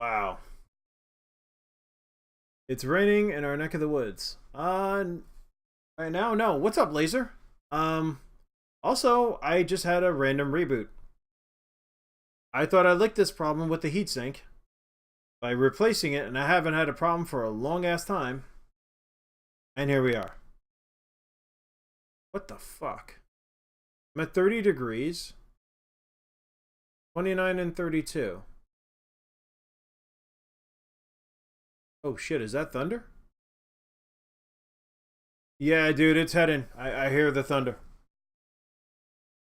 Wow. It's raining in our neck of the woods. Right now, no. What's up, Laser? Um, Also, I just had a random reboot. I thought I licked this problem with the heatsink by replacing it, and I haven't had a problem for a long ass time. And here we are. What the fuck? I'm at 30 degrees, 29 and 32. Oh shit, is that thunder? Yeah, dude, it's heading. I hear the thunder.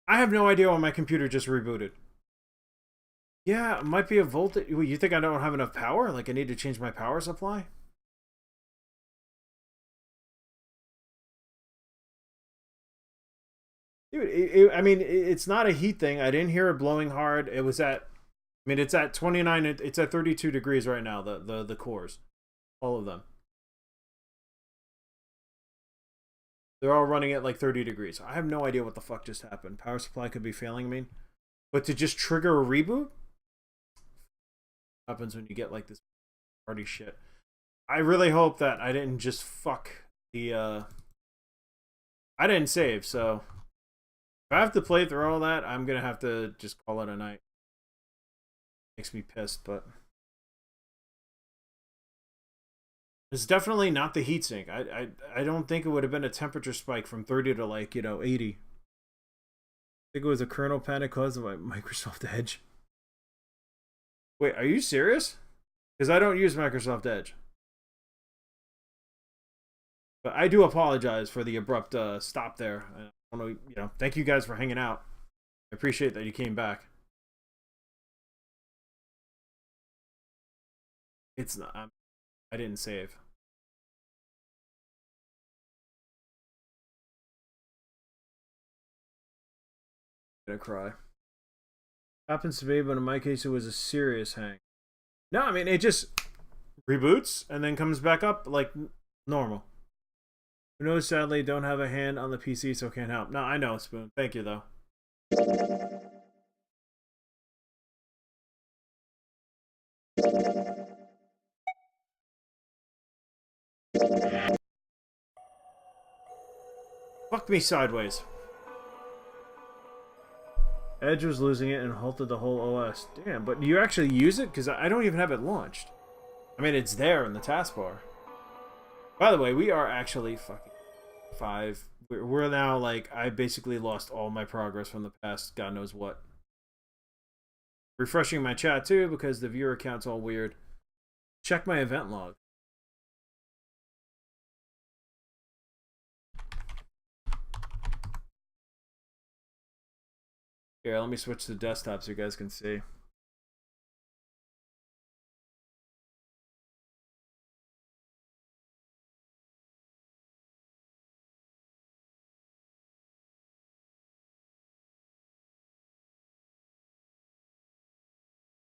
I have no idea why my computer just rebooted. Yeah, it might be a voltage. You think I don't have enough power? Like I need to change my power supply? Dude, I mean, it's not a heat thing. I didn't hear it blowing hard. It was at, I mean, it's at 29. It's at 32 degrees right now. The cores, all of them, they're all running at like 30 degrees. I have no idea what the fuck just happened. Power supply could be failing me, but to just trigger a reboot happens when you get like this party shit. I really hope that I didn't just fuck the. I didn't save, so if I have to play through all that, I'm gonna have to just call it a night. Makes me pissed, but it's definitely not the heatsink. I don't think it would have been a temperature spike from 30 to like 80. I think it was a kernel panic caused by Microsoft Edge. Wait, are you serious? Because I don't use Microsoft Edge. But I do apologize for the abrupt stop there. I don't know, thank you guys for hanging out. I appreciate that you came back. It's not. I didn't save. I'm gonna cry. Happens to be, but in my case, it was a serious hang. No, I mean it just reboots and then comes back up like normal. Who knows? Sadly, don't have a hand on the PC, so can't help. No, I know, Spoon. Thank you though. Fuck me sideways. Edge was losing it and halted the whole OS. Damn, but do you actually use it? Because I don't even have it launched. I mean, it's there in the taskbar. By the way, we are actually fucking 5. We're now like, I basically lost all my progress from the past God knows what. Refreshing my chat too because the viewer count's all weird. Check my event log. Here, let me switch to desktop so you guys can see.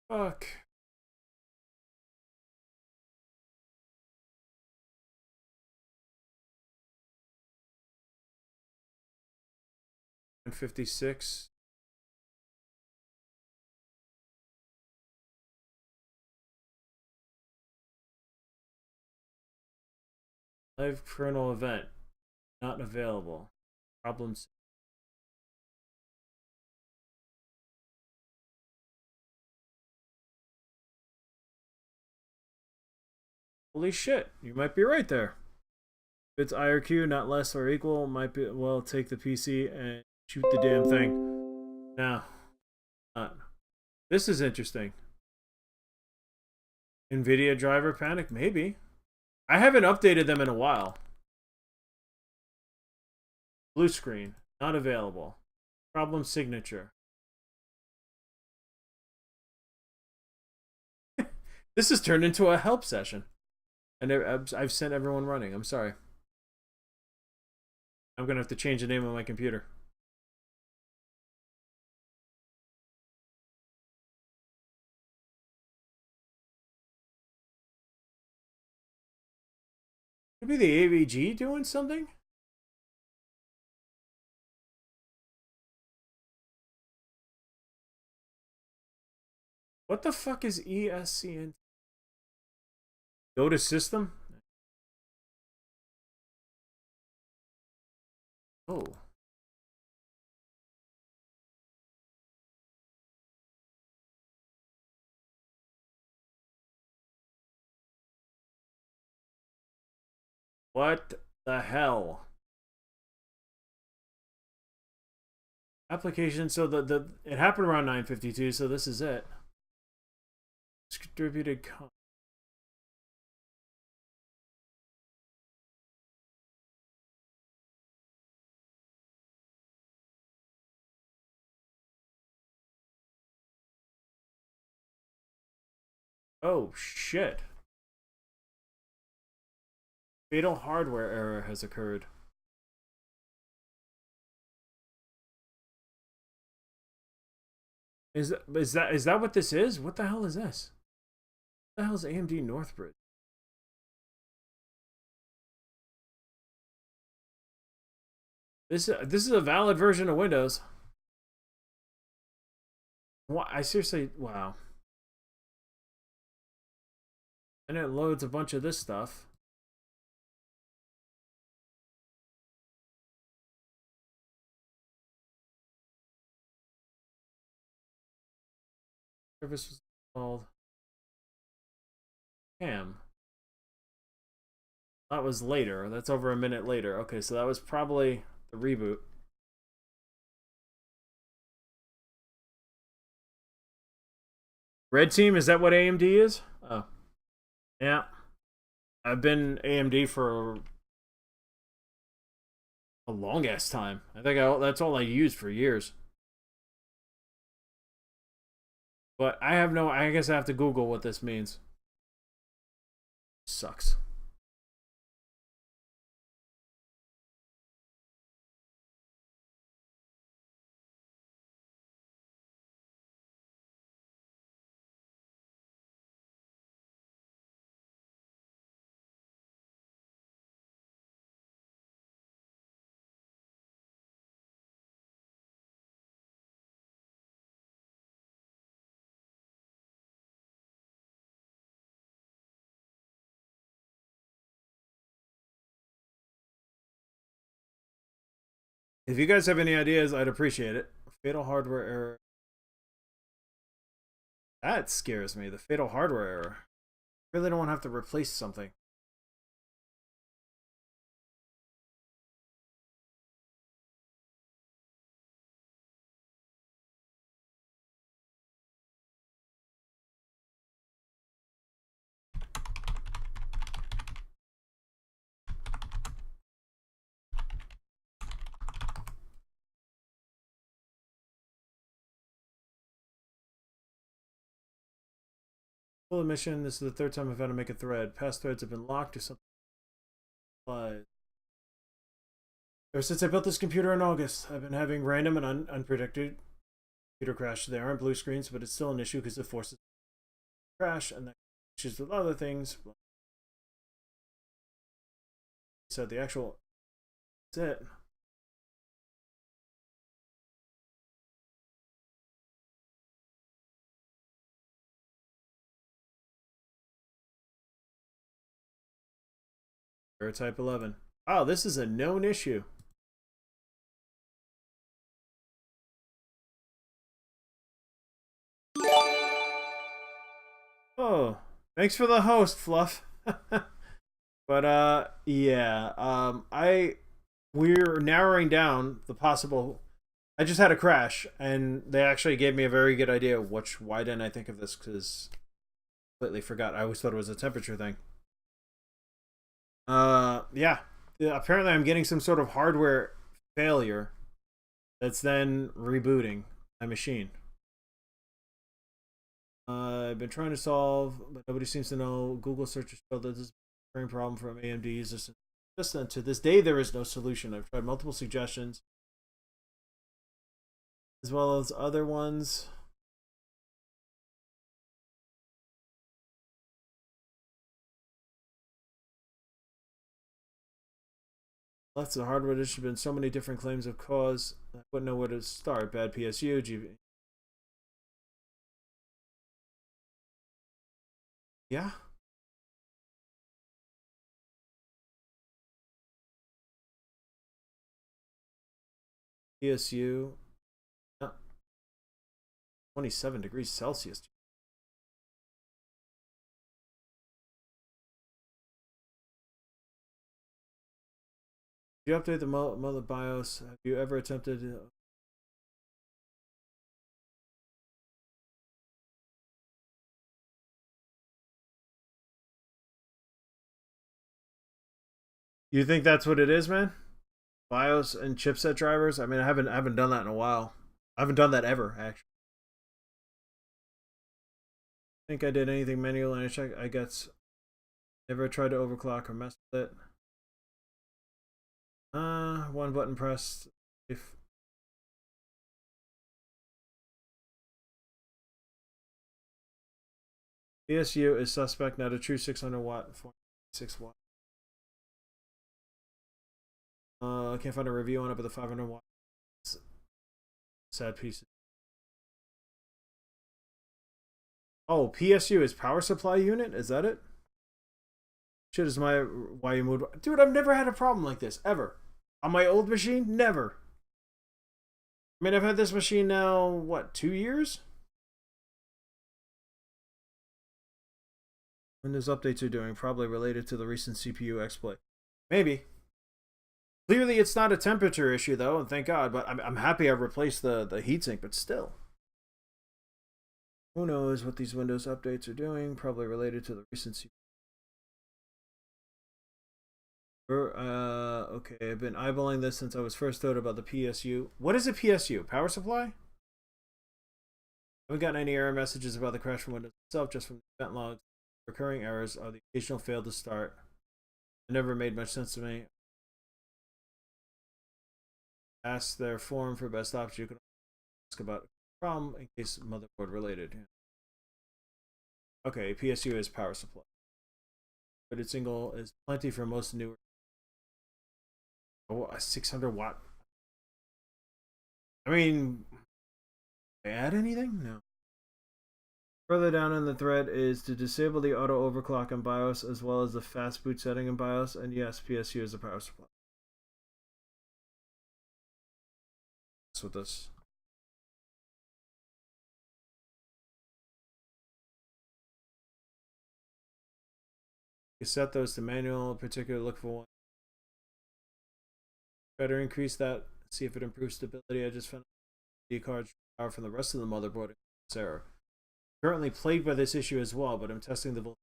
Fuck. And 56. Live kernel event. Not available. Problems. Holy shit, you might be right there. If it's IRQ, not less or equal, might be, well, take the PC and shoot the damn thing. No, not. This is interesting. NVIDIA driver panic? Maybe. I haven't updated them in a while. Blue screen. Not available. Problem signature. This has turned into a help session. And I've sent everyone running. I'm sorry. I'm going to have to change the name of my computer. Could be the AVG doing something? What the fuck is ESCN? Go to system. Oh. What the hell? Application. So the it happened around 9:52. So this is it. Distributed. Oh shit. Fatal hardware error has occurred. Is that what this is? What the hell is this? What the hell is AMD Northbridge? This is a valid version of Windows. What? I seriously, wow. And it loads a bunch of this stuff. Service was called Cam. That was later. That's over a minute later. Okay, so that was probably the reboot. Red Team, is that what AMD is? Oh. Yeah. I've been AMD for a long ass time. I think that's all I used for years. But I have no, I guess I have to Google what this means. Sucks. If you guys have any ideas, I'd appreciate it. Fatal hardware error. That scares me. The fatal hardware error. I really don't want to have to replace something. Full admission, this is the third time I've had to make a thread. Past threads have been locked or something. Ever since I built this computer in August, I've been having random and unpredicted computer crashes. They aren't blue screens, but it's still an issue because it forces crash and that issues with other things. So the actual, that's it. Error type 11. Oh, this is a known issue. Oh, thanks for the host, Fluff. But yeah, we're narrowing down the possible. I just had a crash, and they actually gave me a very good idea of why didn't I think of this? Because completely forgot. I always thought it was a temperature thing. Yeah. Apparently I'm getting some sort of hardware failure that's then rebooting my machine. I've been trying to solve, but nobody seems to know. Google searches show that this is a recurring problem from AMD users. Just to this day, there is no solution. I've tried multiple suggestions, as well as other ones. Lots of hardware. There should have been so many different claims of cause. I wouldn't know where to start. Bad PSU, Yeah. PSU. 27 degrees Celsius. Do you update the mother BIOS? Have you ever attempted to... You think that's what it is, man? BIOS and chipset drivers? I mean, I haven't done that in a while. I haven't done that ever, actually. I think I did anything manual and I checked. I guess never tried to overclock or mess with it. One button pressed. If PSU is suspect, not a true 600 watt, 406 watt. I can't find a review on it, but the 500 watt. Sad pieces. Oh, PSU is power supply unit? Is that it? Shit is my why you moved. Dude, I've never had a problem like this, ever. On my old machine, never. I mean, I've had this machine now, what, 2 years? Windows updates are doing, probably related to the recent CPU exploit. Maybe. Clearly, it's not a temperature issue, though, and thank God, but I'm happy I replaced the heatsink, but still. Who knows what these Windows updates are doing, probably related to the recent CPU. Okay, I've been eyeballing this since I was first told about the PSU. What is a PSU? Power supply? I haven't gotten any error messages about the crash from Windows itself, just from the event logs. Recurring errors are the occasional fail to start. It never made much sense to me. Ask their forum for best option. You can ask about a problem in case motherboard related. Okay, PSU is power supply. But its single is plenty for most newer. Oh, a 600 watt. I mean, add anything? No. Further down in the thread is to disable the auto overclock in BIOS as well as the fast boot setting in BIOS. And yes, PSU is a power supply. That's what this. You set those to manual, in particular look for one. Better increase that, see if it improves stability. I just found the card power from the rest of the motherboard. Error. Currently plagued by this issue as well, but I'm testing the voltage.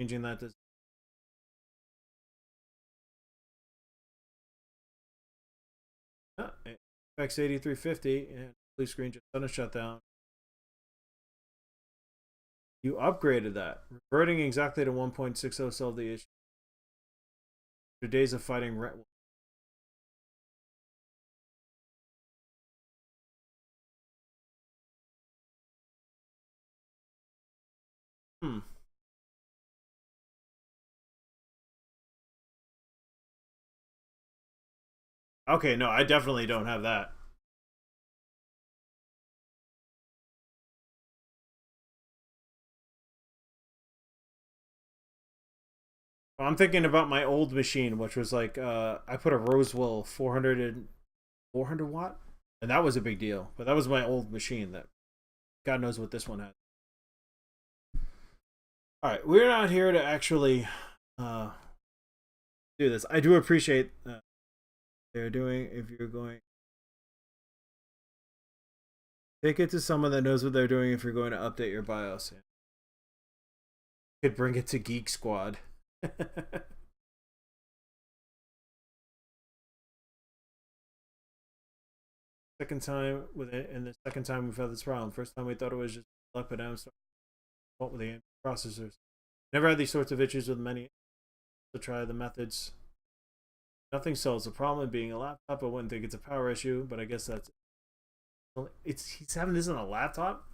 Changing that to X8350 and blue screen just done a shutdown. You upgraded that, reverting exactly to 1.60 solved the issue. After days of fighting rent. Okay, no, I definitely don't have that. I'm thinking about my old machine, which was like I put a Rosewell 400 watt, and that was a big deal. But that was my old machine. That God knows what this one had. All right, we're not here to actually do this. I do appreciate they're doing. If you're going, take it to someone that knows what they're doing. If you're going to update your BIOS, could bring it to Geek Squad. Second time with it, and the second time we've had this problem. First time we thought it was just luck, but now it's what with the processors. Never had these sorts of issues with many. To try the methods. Nothing solves the problem being a laptop. I wouldn't think it's a power issue, but I guess that's he's having this on a laptop.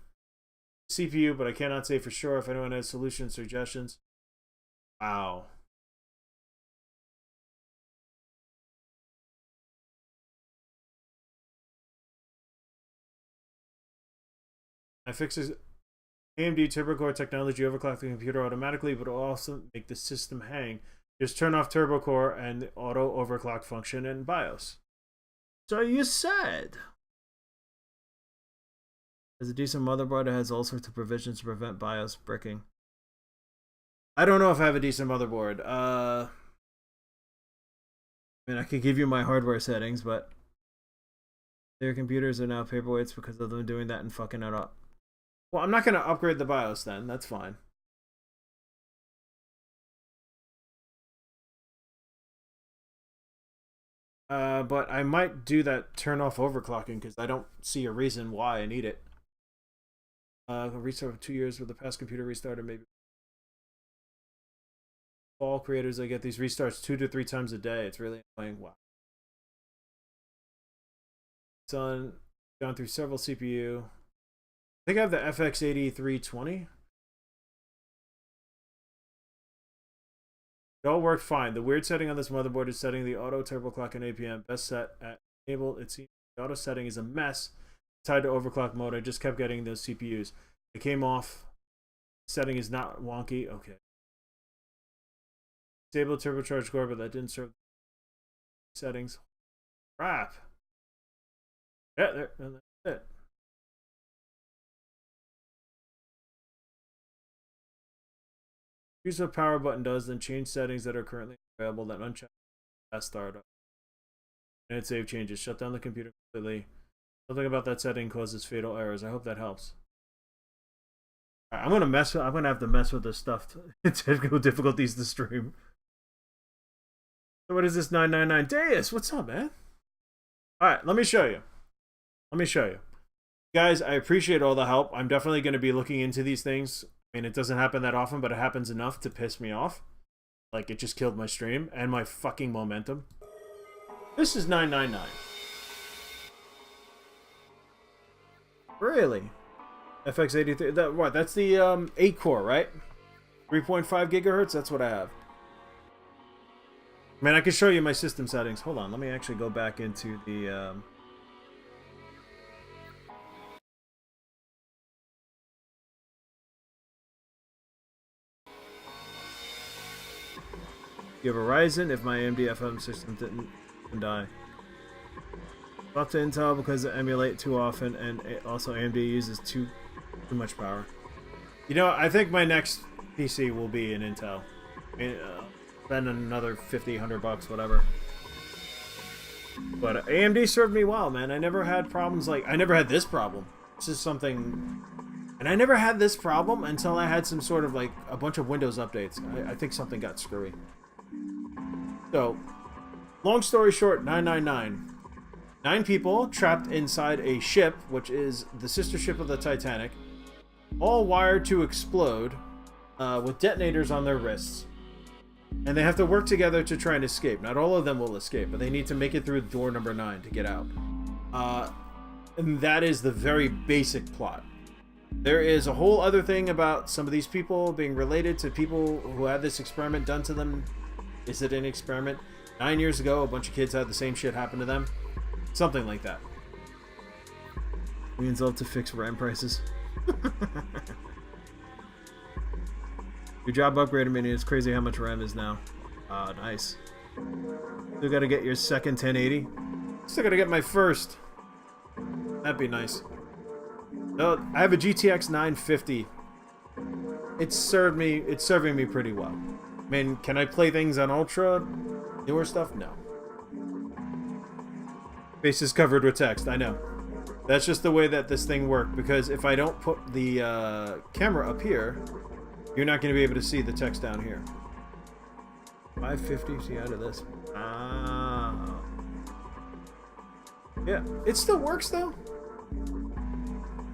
CPU, but I cannot say for sure. If anyone has solutions, suggestions. Wow. I fix it. AMD turbo core technology overclock the computer automatically, but will also make the system hang. Just turn off turbo core and the auto overclock function in BIOS. So you said. Has a decent motherboard that has all sorts of provisions to prevent BIOS bricking. I don't know if I have a decent motherboard. I mean, I could give you my hardware settings, but their computers are now paperweights because of them doing that and fucking it up. Well, I'm not going to upgrade the BIOS then. That's fine. But I might do that turn off overclocking because I don't see a reason why I need it. Restart for 2 years with the past computer restarted, maybe. All creators, I get these restarts 2 to 3 times a day. It's really annoying. Wow. Gone through several CPU. I think I have the FX8320. It all worked fine. The weird setting on this motherboard is setting the auto turbo clock and APM. Best set at enable. It seems the auto setting is a mess. Tied to overclock mode. I just kept getting those CPUs. It came off. Setting is not wonky. Okay. Disable turbocharged core, but that didn't serve settings. Crap. Yeah, there. That's it. Use the power button does, then change settings that are currently available, then uncheck fast startup. And it save changes. Shut down the computer completely. Something about that setting causes fatal errors. I hope that helps. Right, I'm gonna have to mess with this stuff. Technical difficulties to stream. So what is this 999? Deus, what's up, man? Alright, let me show you. Guys, I appreciate all the help. I'm definitely gonna be looking into these things. I mean, it doesn't happen that often, but it happens enough to piss me off. Like, it just killed my stream and my fucking momentum. This is 999. Really? FX83. What? That's the 8 core, right? 3.5 gigahertz? That's what I have. Man, I can show you my system settings. Hold on. Let me actually go back into the... You have a Ryzen if my AMD FM system didn't die. Swap to Intel because they emulate too often, and also AMD uses too much power. You know, I think my next PC will be an Intel. Spend another $50, $100, whatever. But AMD served me well, man. I never had problems like... I never had this problem. This is something... And I never had this problem until I had some sort of, like, a bunch of Windows updates. I think something got screwy. So, long story short, 999. 9 people trapped inside a ship, which is the sister ship of the Titanic, all wired to explode with detonators on their wrists. And they have to work together to try and escape. Not all of them will escape, but they need to make it through door number 9 to get out. And that is the very basic plot. There is a whole other thing about some of these people being related to people who had this experiment done to them. Is it an experiment? 9 years ago, a bunch of kids had the same shit happen to them. Something like that. Means love to fix RAM prices. Your job upgraded me, and it's crazy how much RAM is now. Nice. Still gotta get your second 1080. Still gotta get my first. That'd be nice. No, I have a GTX 950. It's serving me pretty well. I mean, can I play things on Ultra? Newer stuff? No. Face is covered with text, I know. That's just the way that this thing worked, because if I don't put the camera up here, you're not going to be able to see the text down here. 550, see out of this. Ah. Yeah, it still works though.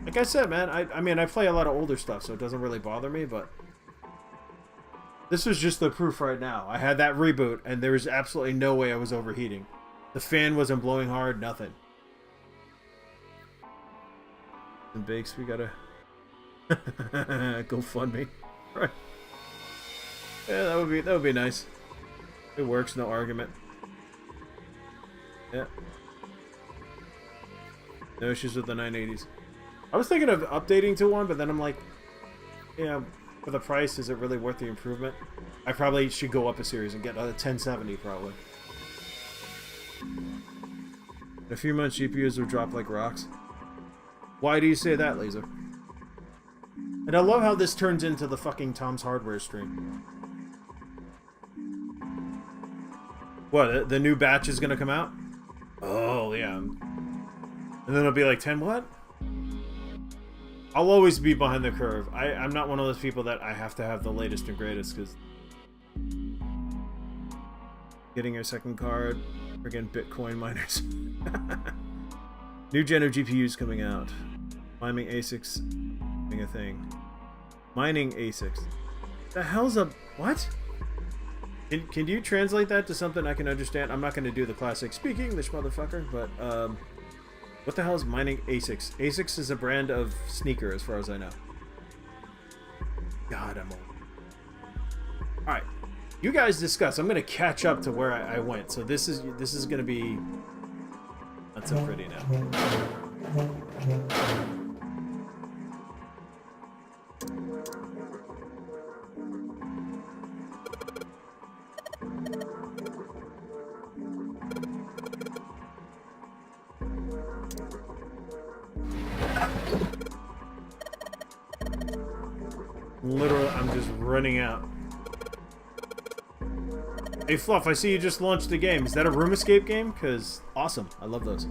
Like I said, man, I mean, I play a lot of older stuff, so it doesn't really bother me, but this was just the proof right now. I had that reboot, and there was absolutely no way I was overheating. The fan wasn't blowing hard, nothing. And Bakes, we gotta go fund me. Right. Yeah, that would be nice. It works, no argument. Yeah. No issues with the 980s. I was thinking of updating to one, but then I'm like, yeah, for the price, is it really worth the improvement? I probably should go up a series and get a 1070 probably. In a few months, GPUs will drop like rocks. Why do you say that, Laser? And I love how this turns into the fucking Tom's Hardware stream. What, the new batch is gonna come out? Oh, yeah. And then it'll be like 10 what? I'll always be behind the curve. I'm not one of those people that I have to have the latest and greatest, because getting your second card, friggin' Bitcoin miners. New gen of GPUs coming out. Mining ASICs being a thing. Mining ASICs. The hell's a... what? Can you translate that to something I can understand? I'm not going to do the classic speak English, motherfucker, but what the hell is mining ASICs? ASICs is a brand of sneaker, as far as I know. God, I'm old. Alright. You guys discuss. I'm going to catch up to where I went. So this is going to be... not so pretty now. Literally, I'm just running out. Hey Fluff, I see you just launched the game. Is that a room escape game? Because awesome. I love those.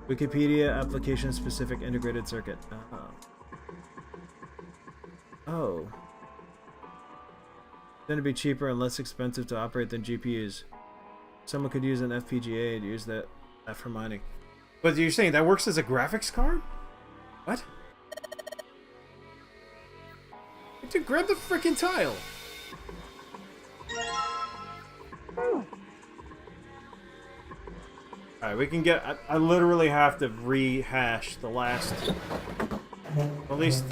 Wikipedia application specific integrated circuit. Oh. Then to be cheaper and less expensive to operate than GPUs. Someone could use an FPGA and use that for mining. But you're saying that works as a graphics card? What? To grab the frickin' tile. Alright, we can get... I literally have to rehash the last... at least...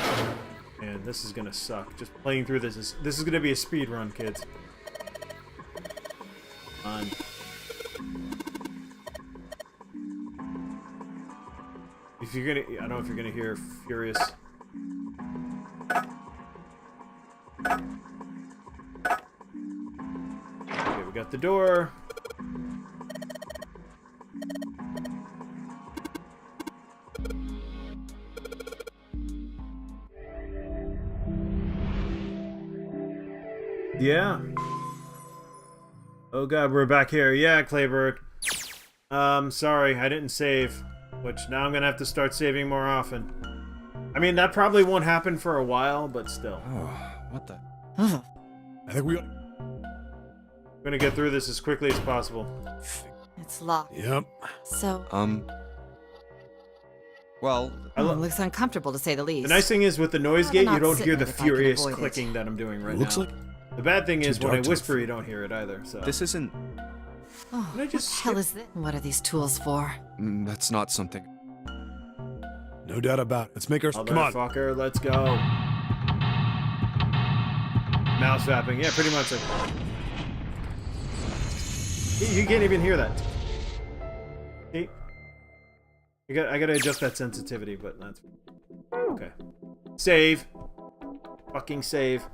man, this is gonna suck. Just playing through this is gonna be a speed run, kids. On. If you're gonna... I don't know if you're gonna hear Furious... okay, we got the door. Yeah. Oh god, we're back here. Yeah, Claybird. Sorry, I didn't save. Which, now I'm gonna have to start saving more often. I mean, that probably won't happen for a while, but still. Oh, what the... I think we... I'm gonna get through this as quickly as possible. It's locked. Yep. So... well... it looks uncomfortable, to say the least. The nice thing is, with the noise gate, you don't hear the furious avoid it. clicking that I'm doing right Looks now. like... The bad thing is, Too when I dark to whisper, you don't hear it either, so... This isn't... Oh, Can I just what the hell is this? What are these tools for? That's not something... No doubt about it. Let's make our... Come on. Motherfucker, let's go. Mouse tapping, yeah, pretty much. You can't even hear that. See? I gotta adjust that sensitivity, but that's... okay. Save. Fucking save.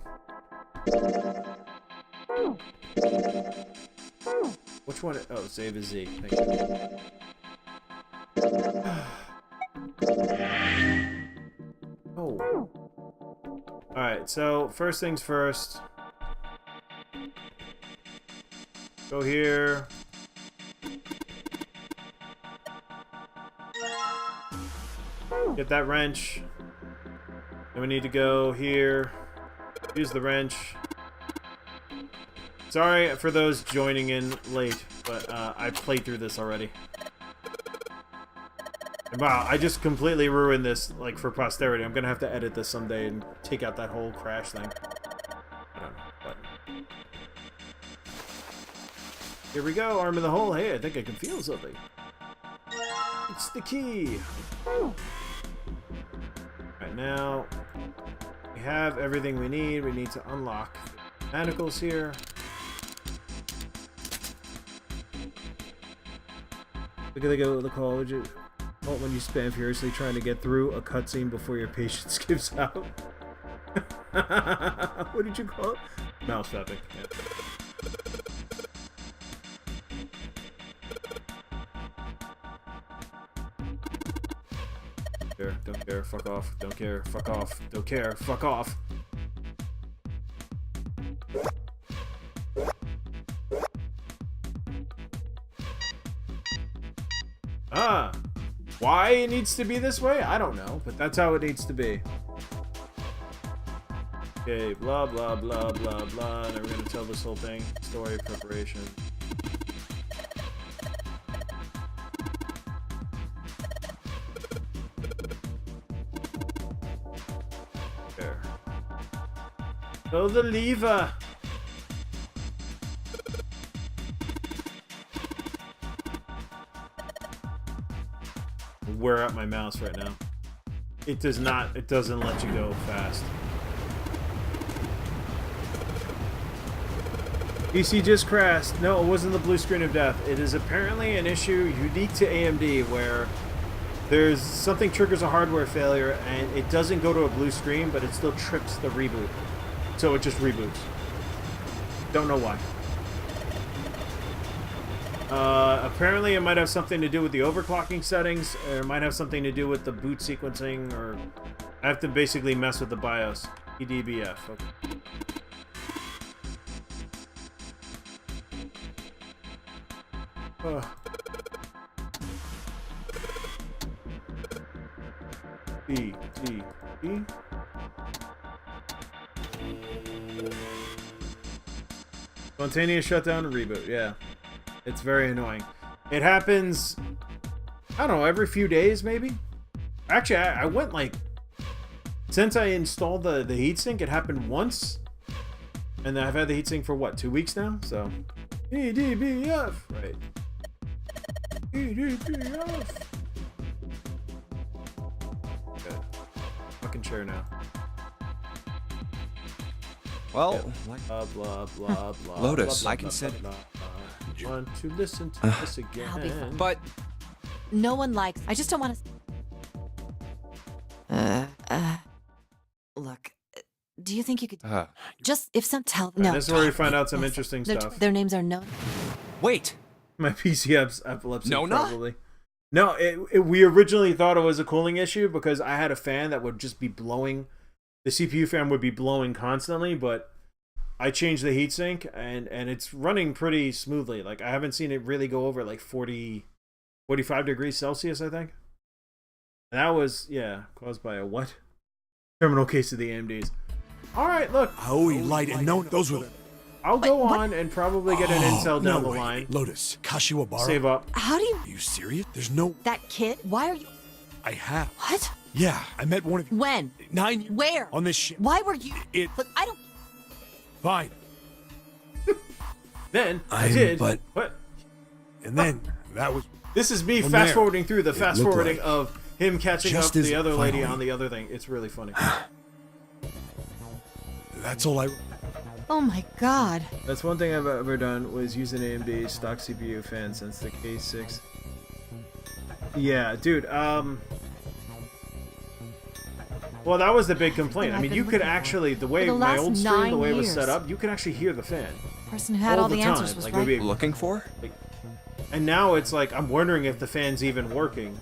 Which one? Oh, save is Z. Thank you. Oh. Alright, so first things first. Go here. Get that wrench. Then we need to go here. Use the wrench. Sorry for those joining in late, but I played through this already. And wow, I just completely ruined this, like, for posterity. I'm gonna have to edit this someday and take out that whole crash thing. I don't know, but... here we go, arm in the hole. Hey, I think I can feel something. It's the key! Right now, we have everything we need. We need to unlock the manacles here. Look at the call. Would you... when you spam furiously trying to get through a cutscene before your patience gives out. What did you call it? Mouse tapping. Yeah. Don't care, fuck off. Don't care, fuck off. Don't care, fuck off. Ah! Why it needs to be this way? I don't know, but that's how it needs to be. Okay, blah, blah, blah, blah, blah. And we're gonna tell this whole thing. Story preparation. There. Pull the lever. Wear out my mouse right now. It does not, it doesn't let you go fast. PC just crashed. No, it wasn't the blue screen of death. It is apparently an issue unique to AMD where there's something triggers a hardware failure and it doesn't go to a blue screen, but it still trips the reboot. So it just reboots. Don't know why. Apparently it might have something to do with the overclocking settings, or it might have something to do with the boot sequencing, or I have to basically mess with the BIOS. EDBF, okay. B. Spontaneous shutdown and reboot, yeah. It's very annoying. It happens, I don't know, every few days maybe? Actually, I went like, since I installed the heatsink, it happened once. And I've had the heatsink for what, 2 weeks now? So, EDBF, right. EDBF. Okay. Fucking chair now. Well, Blah, blah, blah, blah. Lotus, blah, I can blah, send blah, blah. Want to listen to this again? I'll be fine. but No one likes. I just don't want to. Look. Do you think you could just if some tell? No. This is where we find out some interesting stuff. Their names are known. wait. My PC epilepsy, No, probably. No, we originally thought it was a cooling issue because I had a fan that would just be blowing. The CPU fan would be blowing constantly, but I changed the heatsink and it's running pretty smoothly. Like, I haven't seen it really go over like 45 degrees Celsius, I think. And that was, yeah, caused by a what? Terminal case of the AMDs. All right, look. Aoi Light and no, those were the... I'll go on and probably get an Intel down the line. Lotus, Kashiwabara. Save up. How do you? Are you serious? There's no... That kid? Why are you? I have. What? Yeah, I met one of you. When? 9 years Where? on this ship. Why were you? It- Look, I don't. Fine. Then I did. But... What? And then, that was... This is me From fast there, forwarding through the it fast looked forwarding like of him catching up just to as the other lady finally- on the other thing. It's really funny. That's all I... Oh my God. That's one thing I've ever done was use an AMD stock CPU fan since the K6. Yeah, dude. Well, that was the big complaint. I mean, you could actually, the way For the my last old stream, the 9 way it was years. set up, you could actually hear the fan. The person who had all the time. answers was Like, right. maybe, Looking for? and now it's like I'm wondering if the fan's even working.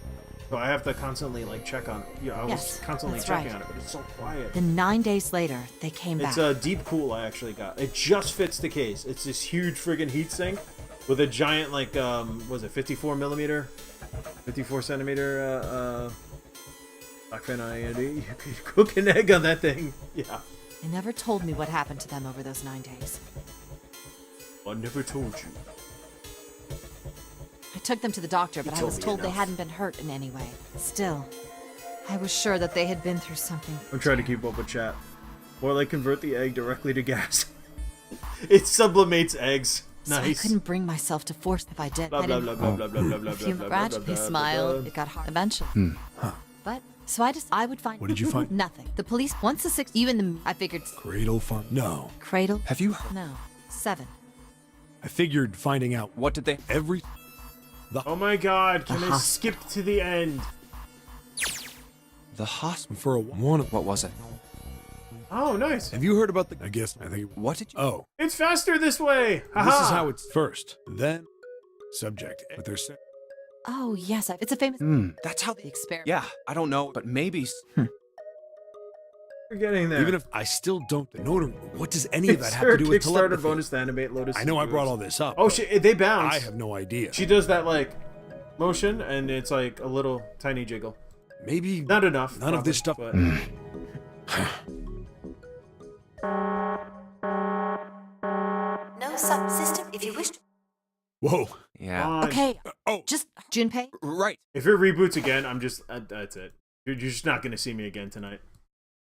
So I have to constantly like check on. Yeah, I was Yes, constantly that's checking right. on it, but it's so quiet. Then 9 days later, they came It's back. a deep cool I actually got. It just fits the case. It's this huge friggin' heatsink with a giant like was it 54 millimeter, 54 centimeter black fan on AMD. You could cook an egg on that thing. Yeah. They never told me what happened to them over those 9 days. I never told you. I took them to the doctor, but I told was me told they enough. hadn't been hurt in any way. Still, I was sure that they had been through something. I'm trying to keep up with chat. Or like convert the egg directly to gas. It sublimates eggs. So I Nice. couldn't bring myself to force if I did. Blah I blah didn't. blah blah blah blah blah If you blah blah gradually blah blah smiled, blah. it got hard eventually. But so I would find. What did you find? Nothing. The police. Once the 6, even the. I figured. Cradle fun. No. Cradle. Have you heard? No. 7. I figured finding out What did they? every... Oh my god, can I hospital. skip to the end? The hospital. For a one of... What was it? Oh, nice. Have you heard about the... I think... What did you... Oh, It's faster this way. Haha. this is how it's first, then subject. But there's... Oh, yes, it's a famous That's how the experiment. Yeah, I don't know, but maybe... We're getting there. Even if I still don't know, what does any of that have to do with Kickstarter telepathy? bonus to animate Lotus. I know I brought all moves. this up. Oh, but they bounce. I have no idea. She does that like motion, and it's like a little tiny jiggle. Maybe Not enough. none of this stuff. But... No subsystem if you wish to. Whoa. Yeah. Fine. Okay, Oh, just Junpei. Right. If it reboots again, I'm just that's it. You're just not gonna see me again tonight.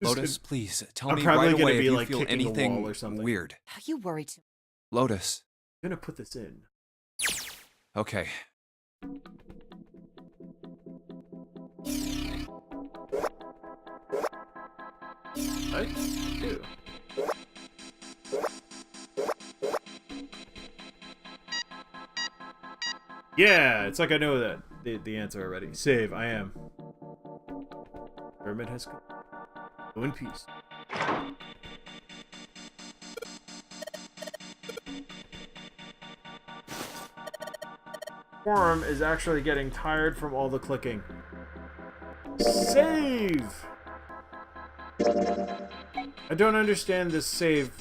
Lotus, please, tell I'm me probably right gonna away be, if you like, feel kicking a wall anything or something. weird. You worry too. Lotus. I'm gonna put this in. Okay. Right? Two. Yeah, it's like I know that the answer already. Save. I am. Pyramid has come. Go in peace. Forum is actually getting tired from all the clicking. Save! I don't understand this save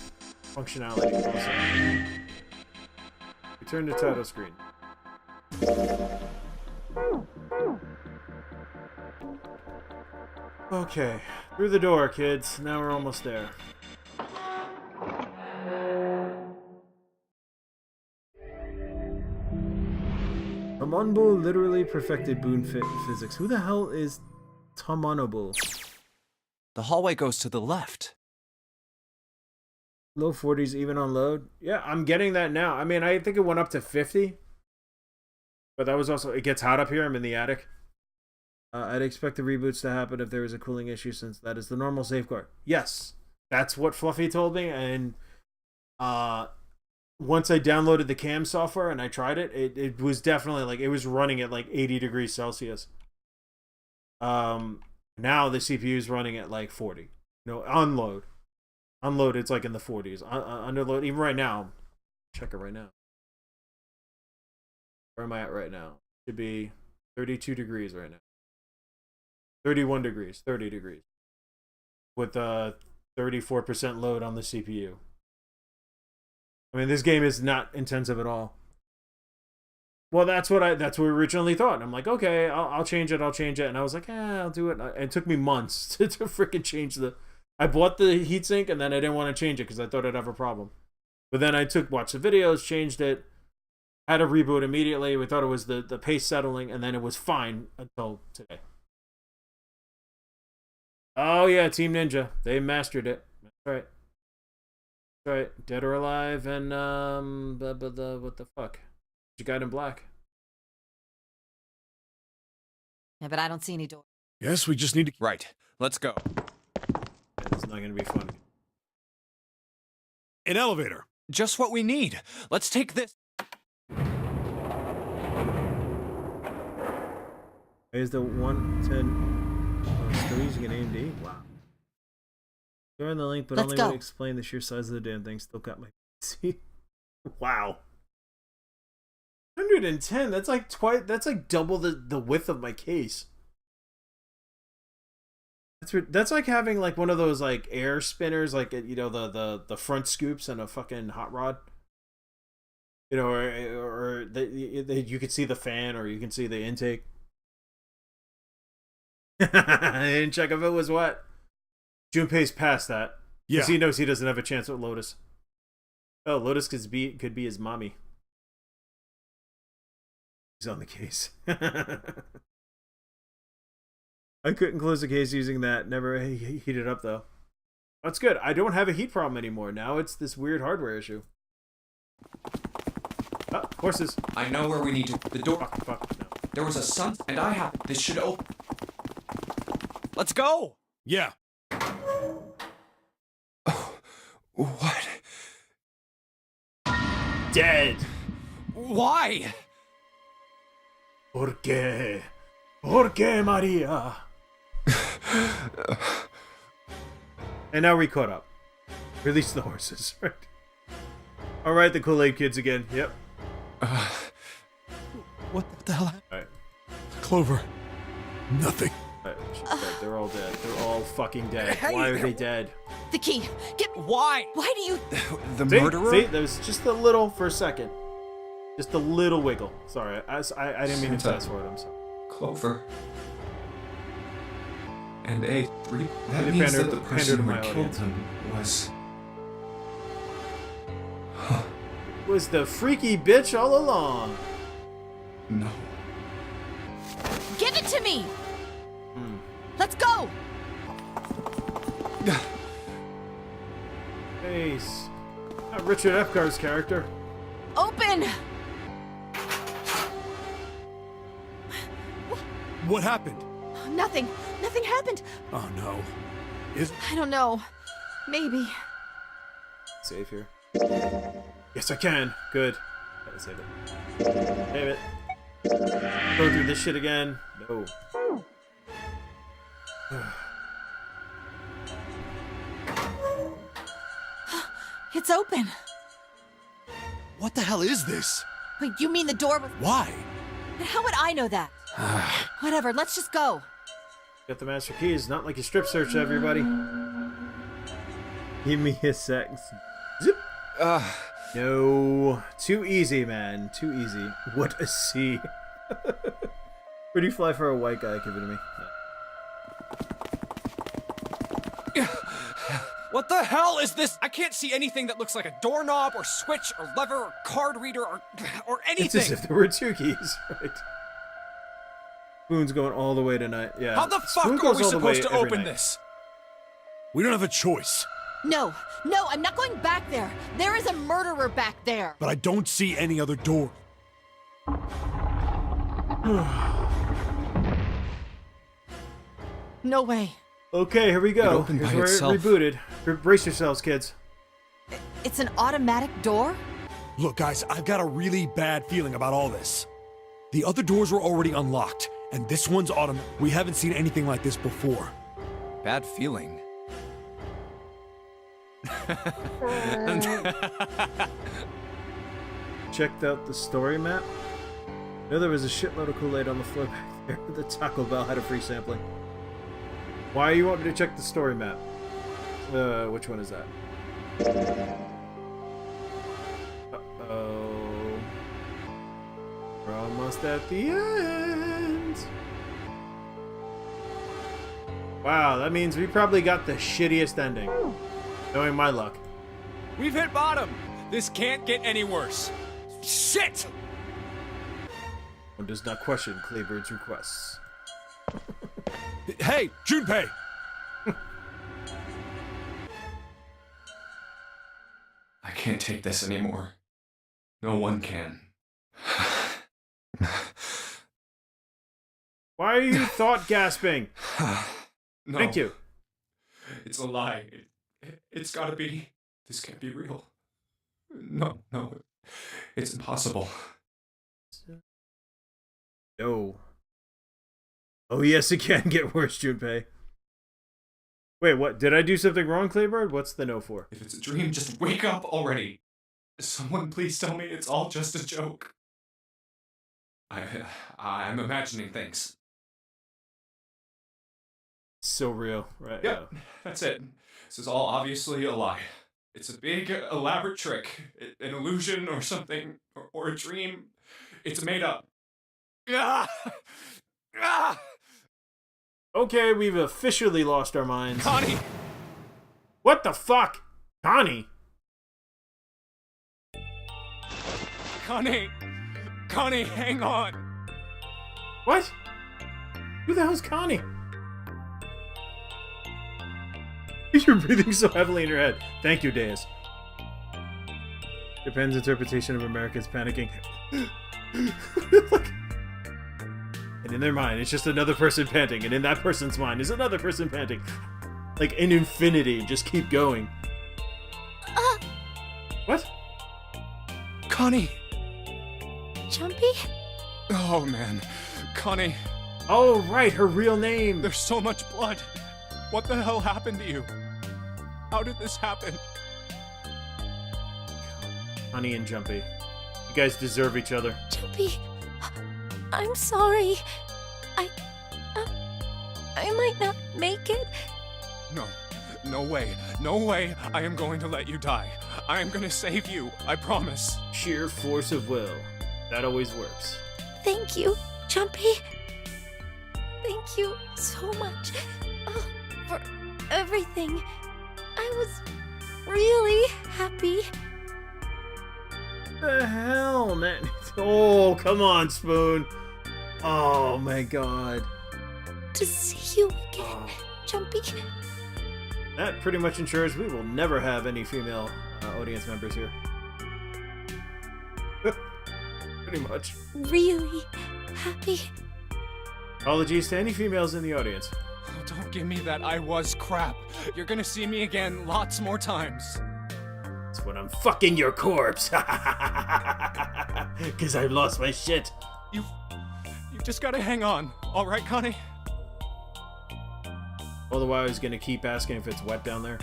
functionality also. Return to title screen. Okay, through the door, kids. Now we're almost there. Tomonbo literally perfected boon physics. Who the hell is Tomonobo? The hallway goes to the left. Low 40s even on load? Yeah, I'm getting that now. I mean, I think it went up to 50. But that was also... It gets hot up here. I'm in the attic. I'd expect the reboots to happen if there was a cooling issue, since that is the normal safeguard. Yes, that's what Fluffy told me. And once I downloaded the cam software and I tried it, it was definitely like... It was running at like 80 degrees Celsius. Now the CPU is running at like 40. No, unload. Unload, it's like in the 40s. Underload, even right now. Check it right now. Where am I at right now? Should be 32 degrees right now. 31 degrees, 30 degrees. With 34% load on the CPU. I mean, this game is not intensive at all. Well, that's what we originally thought. And I'm like, okay, I'll change it. And I was like, I'll do it. It took me months to freaking change the... I bought the heatsink and then I didn't want to change it because I thought I'd have a problem. But then I watched the videos, changed it, had a reboot immediately. We thought it was the pace settling, and then it was fine until today. Oh yeah, Team Ninja. They mastered it. That's right. That's right. Dead or Alive and what the fuck? You got in black. Yeah, but I don't see any door. yes, we just need to... Right. Let's go. It's not gonna be fun. An elevator. Just what we need. Let's take this. Is the 110? Oh, still using an AMD? Wow. Join the link, but Let's only go. would explain the sheer size of the damn thing. Still got my PC. Wow. 110. That's like twice. That's like double the width of my case. That's like having like one of those like air spinners, like the front scoops and a fucking hot rod. You know, or you can see the fan, or you can see the intake. I didn't check if it was what. Junpei's past that. Yeah. Because he knows he doesn't have a chance with Lotus. Oh, Lotus could be his mommy. He's on the case. I couldn't close the case using that. Never heated up though. That's good. I don't have a heat problem anymore. Now it's this weird hardware issue. Oh, horses. I know where we need to... The door... Fuck, no. There was a sun... And I have... This should open... Let's go! Yeah. Oh, what? Dead. Why? ¿Por qué? ¿Por qué, Maria? And now we caught up. Release the horses, right? Alright, the Kool-Aid kids again. Yep. What the hell? Alright. Clover. Nothing. Alright, she's dead. They're all dead. They're all fucking dead. Why are they dead? The key. Get. Why? Why do you? The See? murderer? See? There was just a little for a second. Just a little wiggle. Sorry, I didn't mean to Santa. fast forward. I'm sorry. Clover. And A3. That They means pandered- that the pandered person to who my killed audience. him was... Was the freaky bitch all along? No. Give it to me. Let's go. Ace. Not Richard Epcar's character. Open. What happened? Nothing. Nothing happened. Oh no. I don't know. Maybe. Save here. Yes, I can. Good. Gotta save it. Save it. Go through this shit again. No. It's open. What the hell is this? Wait, you mean the door was... Why? And how would I know that? Whatever, let's just go. Got the master keys. Not like you strip search everybody. Give me a sec. Zip. No. Too easy, man. Too easy. What a C. Where do you fly for a white guy? Give it to me. No. What the hell is this? I can't see anything that looks like a doorknob or switch or lever or card reader or anything. It's as if there were two keys, right? Spoon's going all the way tonight. Yeah. How the Spoon fuck are goes we all the way supposed to every open night. this? We don't have a choice. No, I'm not going back there. There is a murderer back there. But I don't see any other door. No way. Okay, here we It go. opened Here's by where itself. it rebooted. Brace yourselves, kids. It's an automatic door? Look, guys, I've got a really bad feeling about all this. The other doors were already unlocked, and this one's automatic. We haven't seen anything like this before. Bad feeling. Checked out the story map. I know there was a shitload of Kool-Aid on the floor back there. The Taco Bell had a free sampling. Why you want me to check the story map? Which one is that? Uh-oh. We're almost at the end. Wow, that means we probably got the shittiest ending. Knowing my luck. We've hit bottom. This can't get any worse. Shit! One does not question Claybird's requests. Hey, Junpei! I can't take this anymore. No one can. Why are you thought gasping? No. Thank you. It's a lie. It's gotta be. This can't be real. No. It's impossible. No. Oh yes, it can get worse, Junpei. Wait, what? Did I do something wrong, Claybird? What's the no for? If it's a dream, just wake up already. Someone please tell me it's all just a joke. I'm imagining things. So real, right? Yep, that's it. This is all obviously a lie. It's a big, elaborate trick. An illusion or something. Or a dream. It's made up. Ah! Ah! Okay, we've officially lost our minds. Connie! What the fuck? Connie? Connie! Connie, hang on! What? Who the hell's Connie? You're breathing so heavily in your head. Thank you, Deus. Japan's interpretation of Americans panicking. And in their mind, it's just another person panting, and in that person's mind is another person panting. Like in infinity, just keep going. What? Connie! Jumpy? Oh, man. Connie, Oh, right, her real name. there's so much blood. What the hell happened to you? How did this happen? Honey and Jumpy. You guys deserve each other. Jumpy, I'm sorry. I might not make it. No. No way. No way I am going to let you die. I am going to save you. I promise. Sheer force of will. That always works. Thank you, Jumpy. Thank you so much for everything. I was really happy. The hell, man? Oh, come on, Spoon. Oh my god. To see you again, Jumpy. That pretty much ensures we will never have any female audience members here. Pretty much. Really happy. Apologies to any females in the audience. Oh, don't give me that I was crap. You're gonna see me again lots more times. That's when I'm fucking your corpse. Because I've lost my shit. You just gotta hang on. All right, Connie? All the while I was gonna keep asking if it's wet down there.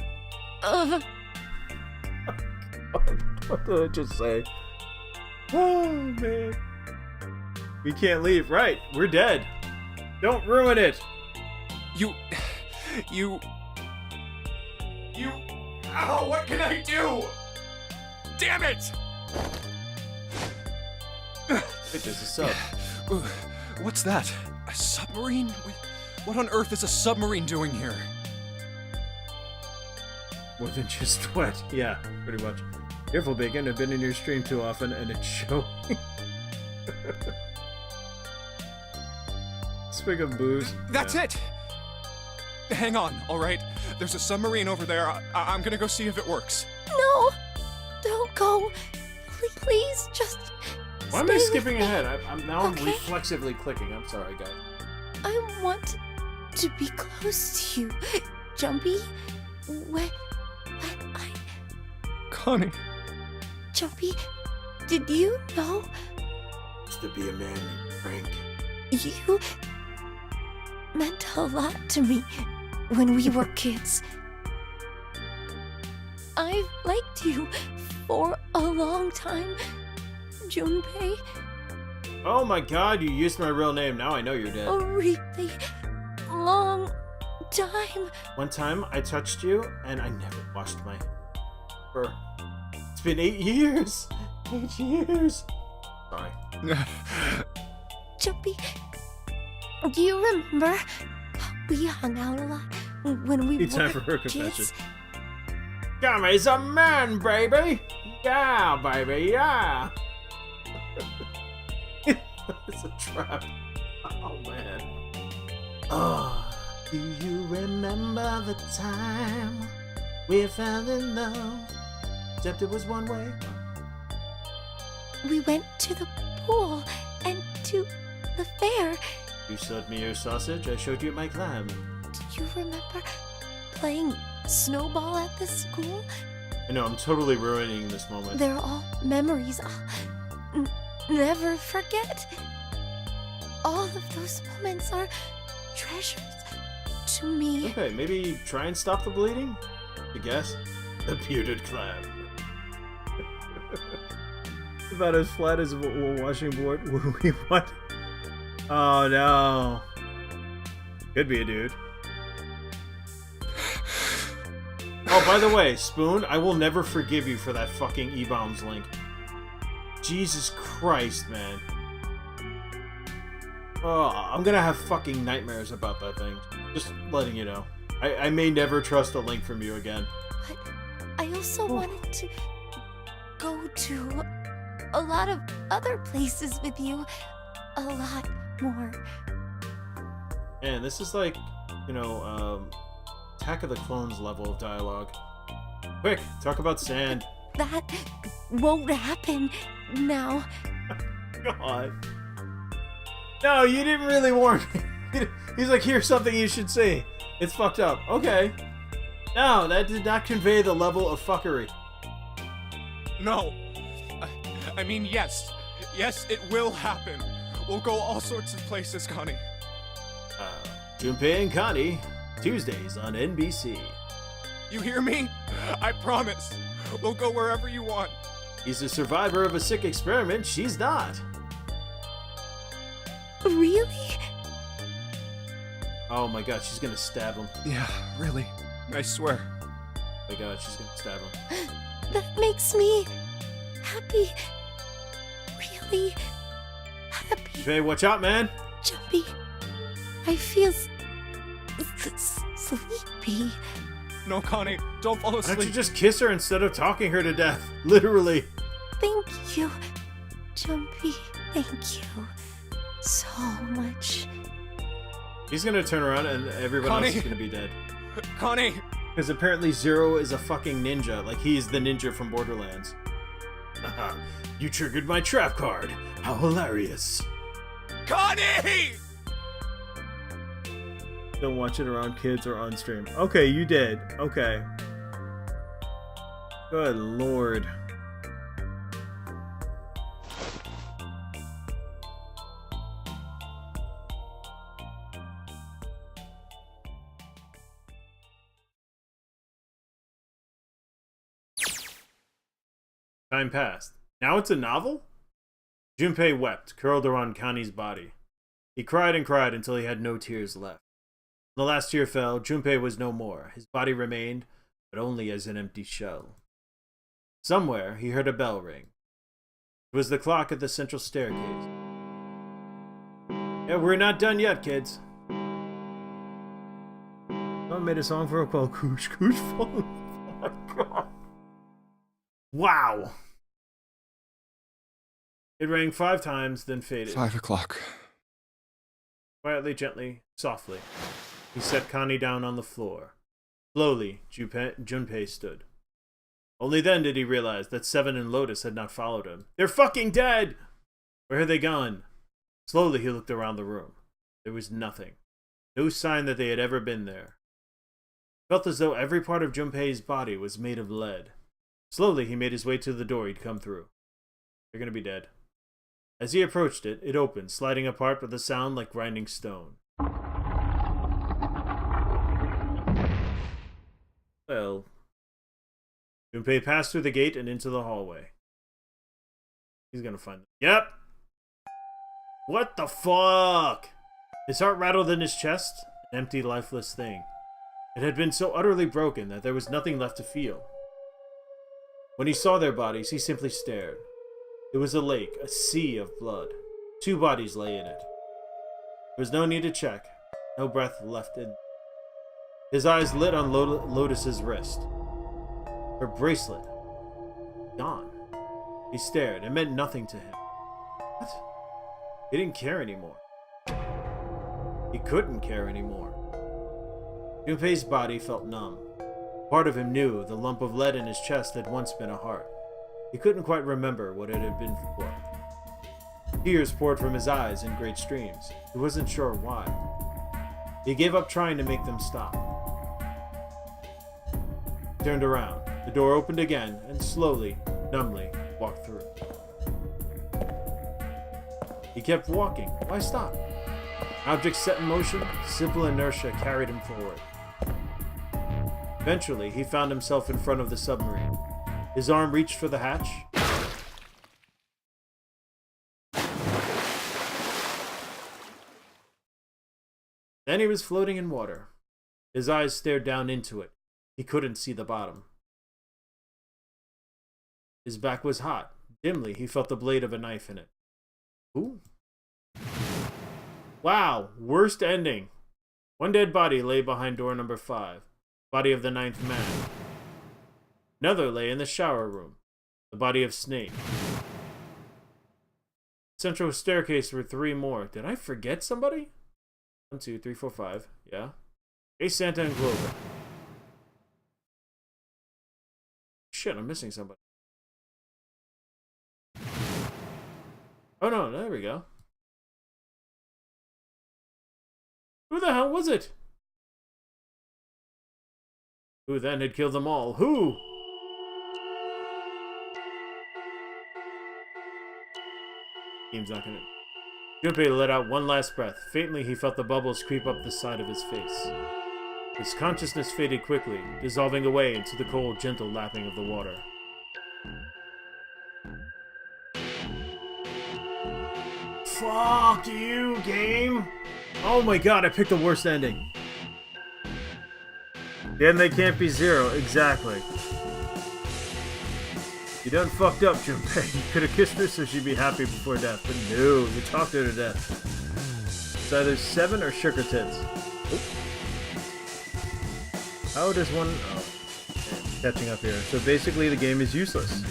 What did I just say? Oh, man. We can't leave. Right, we're dead. Don't ruin it. You... Ow, what can I do? Damn it! Wait, there's a sub. What's that? A submarine? What on earth is a submarine doing here? More than just wet. Yeah, pretty much. Careful, Bacon. I've been in your stream too often, and it's showing. Swig of booze. That's it! Hang on, alright? There's a submarine over there. I'm gonna go see if it works. No, don't go. Please, just. Why am I stay skipping with me. ahead? I'm Okay. reflexively clicking. I'm sorry, guys. I want to be close to you, Jumpy. When I. Connie. Jumpy, did you know Used to be a man named Frank. you meant a lot to me when we were kids? I've liked you for a long time, Junpei. Oh my god, you used my real name. Now I know you're dead. A really long time. One time I touched you and I never washed my fur. It's been 8 years. 8 years. Sorry. Jumpy, do you remember we hung out a lot when we It's were time for her kids? confession. Gammy's a man, baby. Yeah, baby, yeah. It's a trap. Oh, man. Oh, do you remember the time we fell in love? Except it was one way. We went to the pool and to the fair. You showed me your sausage, I showed you my clam. Do you remember playing snowball at the school? I know, I'm totally ruining this moment. They're all memories I'll never forget. All of those moments are treasures to me. Okay, maybe try and stop the bleeding? I guess. The bearded clam. About as flat as a washing board. What? Oh no. Could be a dude. Oh, by the way, Spoon, I will never forgive you for that fucking E-Bombs link. Jesus Christ, man. Oh, I'm gonna have fucking nightmares about that thing. Just letting you know. I may never trust a link from you again. But I also wanted to go to a lot of other places with you. A lot more. Man, this is like, you know, Attack of the Clones level of dialogue. Quick, talk about sand. That won't happen now. God. No, you didn't really warn me. He's like, here's something you should see. It's fucked up. Okay. No, that did not convey the level of fuckery. No. I mean, yes. Yes, it will happen. We'll go all sorts of places, Connie. Junpei and Connie, Tuesdays on NBC. You hear me? I promise. We'll go wherever you want. He's a survivor of a sick experiment. She's not. Really? Oh my god, she's gonna stab him. Yeah, really. I swear. Oh my god, she's gonna stab him. That makes me happy. Really happy. Hey, watch out, man. Jumpy, I feel sleepy. No, Connie, don't fall Why don't you asleep. just kiss her instead of talking her to death? Literally. Thank you, Jumpy. Thank you so much. He's gonna turn around and everyone else Connie. is gonna be dead. Connie! Because apparently Zero is a fucking ninja, like he's the ninja from Borderlands. Haha, you triggered my trap card. How hilarious. Connie! Don't watch it around kids or on stream. Okay, you did. Okay. Good lord. Time passed. Now it's a novel? Junpei wept, curled around Connie's body. He cried and cried until he had no tears left. When the last tear fell, Junpei was no more. His body remained, but only as an empty shell. Somewhere, he heard a bell ring. It was the clock at the central staircase. Yeah, we're not done yet, kids. Someone made a song for a called Koosh Koosh Phone. Oh my god. Wow. It rang 5 times, then faded. 5 o'clock. Quietly, gently, softly, he set Connie down on the floor. Slowly, Junpei stood. Only then did he realize that Seven and Lotus had not followed him. They're fucking dead! Where had they gone? Slowly, he looked around the room. There was nothing. No sign that they had ever been there. It felt as though every part of Junpei's body was made of lead. Slowly, he made his way to the door he'd come through. They're gonna be dead. As he approached it, it opened, sliding apart with a sound like grinding stone. Well, Junpei passed through the gate and into the hallway. He's gonna find them. Yep! What the fuck? His heart rattled in his chest, an empty, lifeless thing. It had been so utterly broken that there was nothing left to feel. When he saw their bodies, he simply stared. It was a lake, a sea of blood. 2 bodies lay in it. There was no need to check. No breath left in. His eyes lit on Lotus's wrist. Her bracelet. Gone. He stared. It meant nothing to him. What? He didn't care anymore. He couldn't care anymore. Junpei's body felt numb. Part of him knew the lump of lead in his chest had once been a heart. He couldn't quite remember what it had been for. Tears poured from his eyes in great streams. He wasn't sure why. He gave up trying to make them stop. He turned around. The door opened again, and slowly, numbly, walked through. He kept walking. Why stop? Objects set in motion, simple inertia carried him forward. Eventually, he found himself in front of the submarine. His arm reached for the hatch. Then he was floating in water. His eyes stared down into it. He couldn't see the bottom. His back was hot. Dimly, he felt the blade of a knife in it. Ooh. Wow, worst ending. One dead body lay behind door number 5. Body of the 9th man. Another lay in the shower room. The body of Snake. Central staircase were 3 more. Did I forget somebody? 1, 2, 3, 4, 5. Yeah. Ace, Santa, and Clover. Shit, I'm missing somebody. Oh no, there we go. Who the hell was it? Who then had killed them all? Who? Game's not gonna... Junpei let out one last breath. Faintly, he felt the bubbles creep up the side of his face. His consciousness faded quickly, dissolving away into the cold, gentle lapping of the water. Fuck you, game! Oh my god, I picked the worst ending. Then they can't be zero, exactly. You done fucked up, Junpei. You could have kissed her so she'd be happy before death, but no, you talked her to death. It's either 7 or sugar tits. Oop. How does one... Oh, okay, catching up here. So basically the game is useless.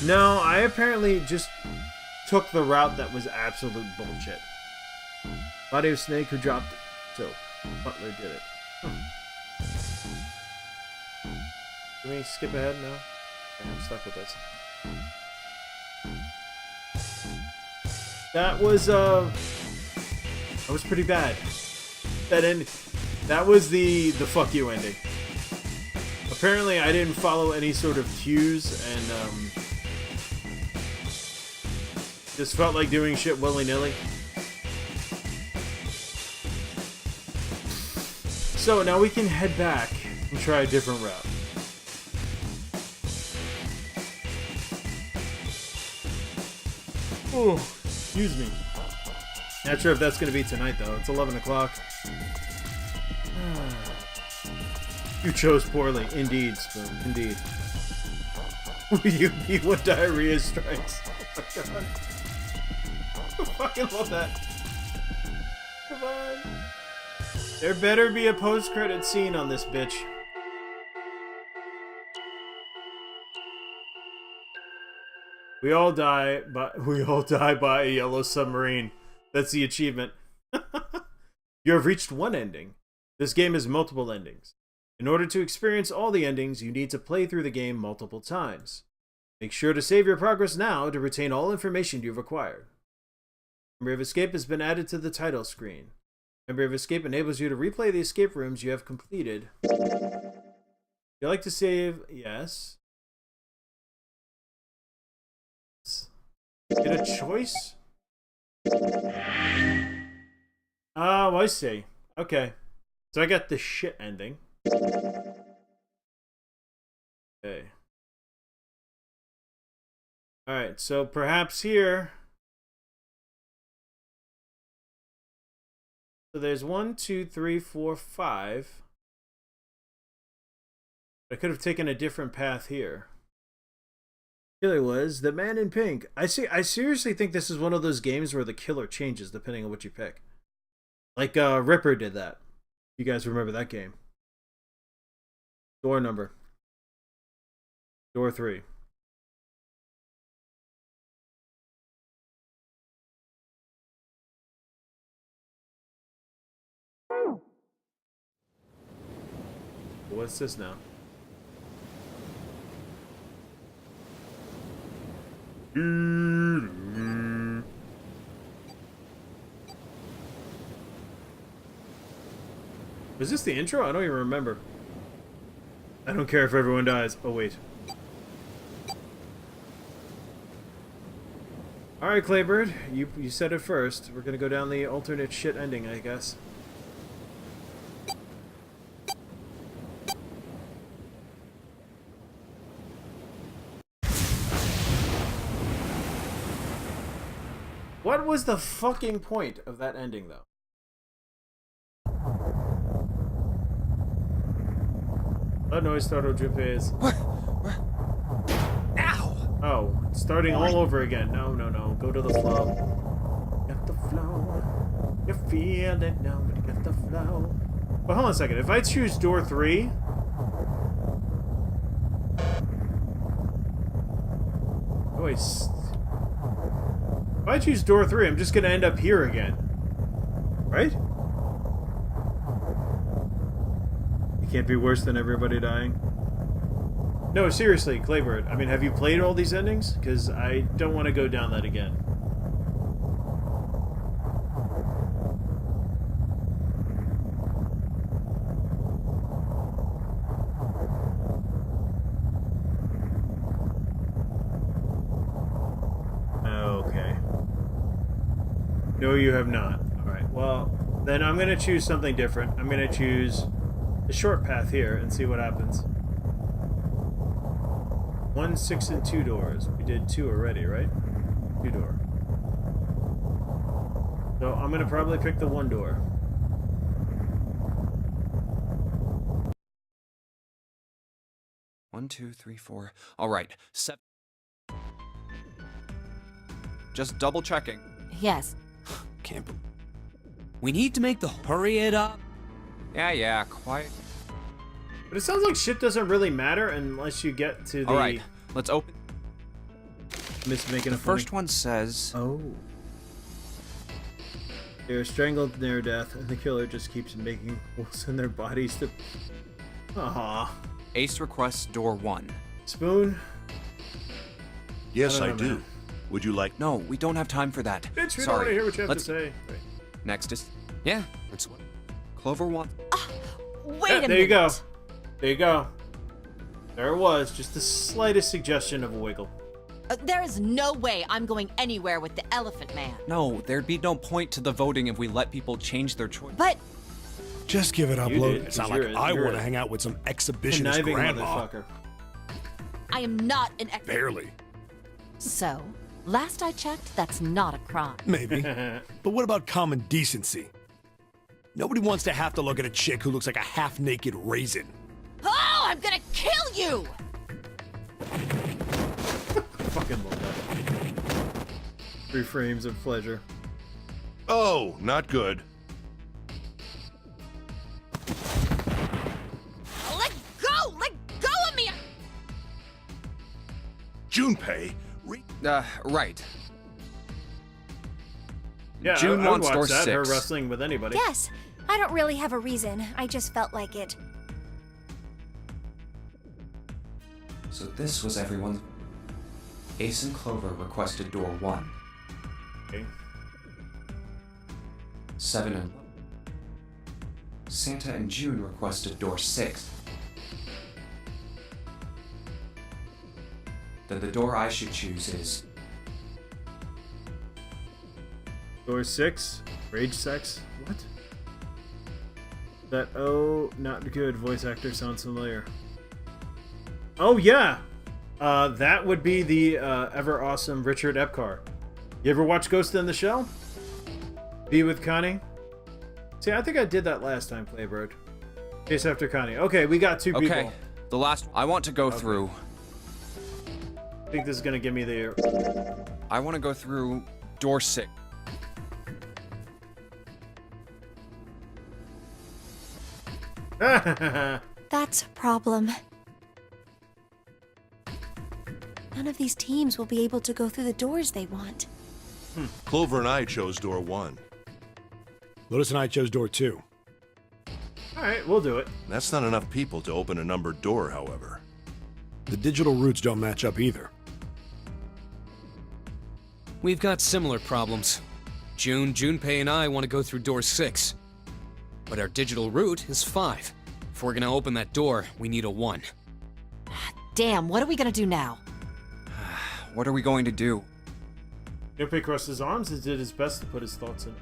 No, I apparently just took the route that was absolute bullshit. Body of snake who dropped it. So, Butler did it. Can we skip ahead now? Okay, I'm stuck with this. That was pretty bad. That was the fuck you ending. Apparently I didn't follow any sort of cues and just felt like doing shit willy-nilly. So now we can head back and try a different route. Oh, excuse me. Not sure if that's going to be tonight, though. It's 11 o'clock. You chose poorly. Indeed, Spoon. Indeed. Will you be when diarrhea strikes? Oh my god. I fucking love that. Come on. There better be a post-credit scene on this bitch. We all die by a yellow submarine. That's the achievement. You have reached one ending. This game has multiple endings. In order to experience all the endings, you need to play through the game multiple times. Make sure to save your progress now to retain all information you've acquired. Memory of Escape has been added to the title screen. Memory of Escape enables you to replay the escape rooms you have completed. You like to save? Yes. Get a choice? Oh, I see. Okay. So I got the shit ending. Okay. Alright, so perhaps here... So there's 1, 2, 3, 4, 5. I could have taken a different path here. Killer was the man in pink. I seriously think this is one of those games where the killer changes depending on what you pick. Like Ripper did that. You guys remember that game? Door number. Door 3. What's this now? Was this the intro? I don't even remember. I don't care if everyone dies. Oh, wait. Alright, Claybird. You said it first. We're gonna go down the alternate shit ending, I guess. What was the fucking point of that ending, though? That noise startled Junpei's. Ow! Oh, it's starting all over again. No, no, no. Go to the flow. Got the flow. You feel it now, but you got the flow. But hold on a second. If I choose door 3... Oh, wait. If I choose door 3, I'm just gonna end up here again. Right? It can't be worse than everybody dying. No, seriously, Claybird. I mean, have you played all these endings? Because I don't want to go down that again. Okay. No, you have not. Alright, well, then I'm going to choose something different. I'm going to choose the short path here and see what happens. 1, 6, and 2 doors. We did 2 already, right? 2 door. So I'm gonna probably pick the 1 door. One, two, three, four. All right. 7. Just double checking. Yes. Can't. We need to make the hurry it up. Yeah, quiet. But it sounds like shit doesn't really matter unless you get to the... All right, let's open. Miss making The a funny... first one says... Oh. They are strangled near death, and the killer just keeps making holes in their bodies to... Aww. Ace requests door 1. Spoon? Yes, I I don't know, do. man. Would you like... No, we don't have time for that. Bitch, we don't Sorry. want to hear what you have Let's... to say. Wait. Next is... Yeah, that's what... Clover wants... Wait Yeah, a minute. there you go. There you go. There it was. Just the slightest suggestion of a wiggle. There is no way I'm going anywhere with the Elephant Man. No, there'd be no point to the voting if we let people change their choice. But Just give it up, You Lo. did, It's not 'cause like I you're want a to hang out with some exhibitionist Conniving grandma. motherfucker. I am not an ex. Barely. So, last I checked, that's not a crime. Maybe. But what about common decency? Nobody wants to have to look at a chick who looks like a half-naked raisin. Oh, I'm gonna kill you! Fucking love that. 3 frames of pleasure. Oh, not good. Let go! Let go of me! Junpei, Right. Yeah, June I would wants watch door that, her 6. wrestling with anybody. Yes. I don't really have a reason. I just felt like it. So this was everyone's... Ace and Clover requested door 1. Okay. 7 and... Santa and June requested door 6. Then the door I should choose is... Door 6. Rage sex. What? That not good voice actor sounds familiar. Oh yeah! That would be the ever awesome Richard Epcar. You ever watch Ghost in the Shell? Be with Connie? See, I think I did that last time, Playbird. Chase after Connie. Okay, we got 2 people. Okay, the last... I want to go through... I think this is gonna give me the... I want to go through door 6. That's a problem. None of these teams will be able to go through the doors they want. Clover and I chose door 1. Lotus and I chose door 2. Alright, we'll do it. That's not enough people to open a numbered door, however. The digital routes don't match up either. We've got similar problems. Junpei and I want to go through door 6. But our digital route is 5. If we're gonna open that door, we need a 1. Damn, what are we gonna do now? What are we going to do? Junpei crossed his arms and did his best to put his thoughts in.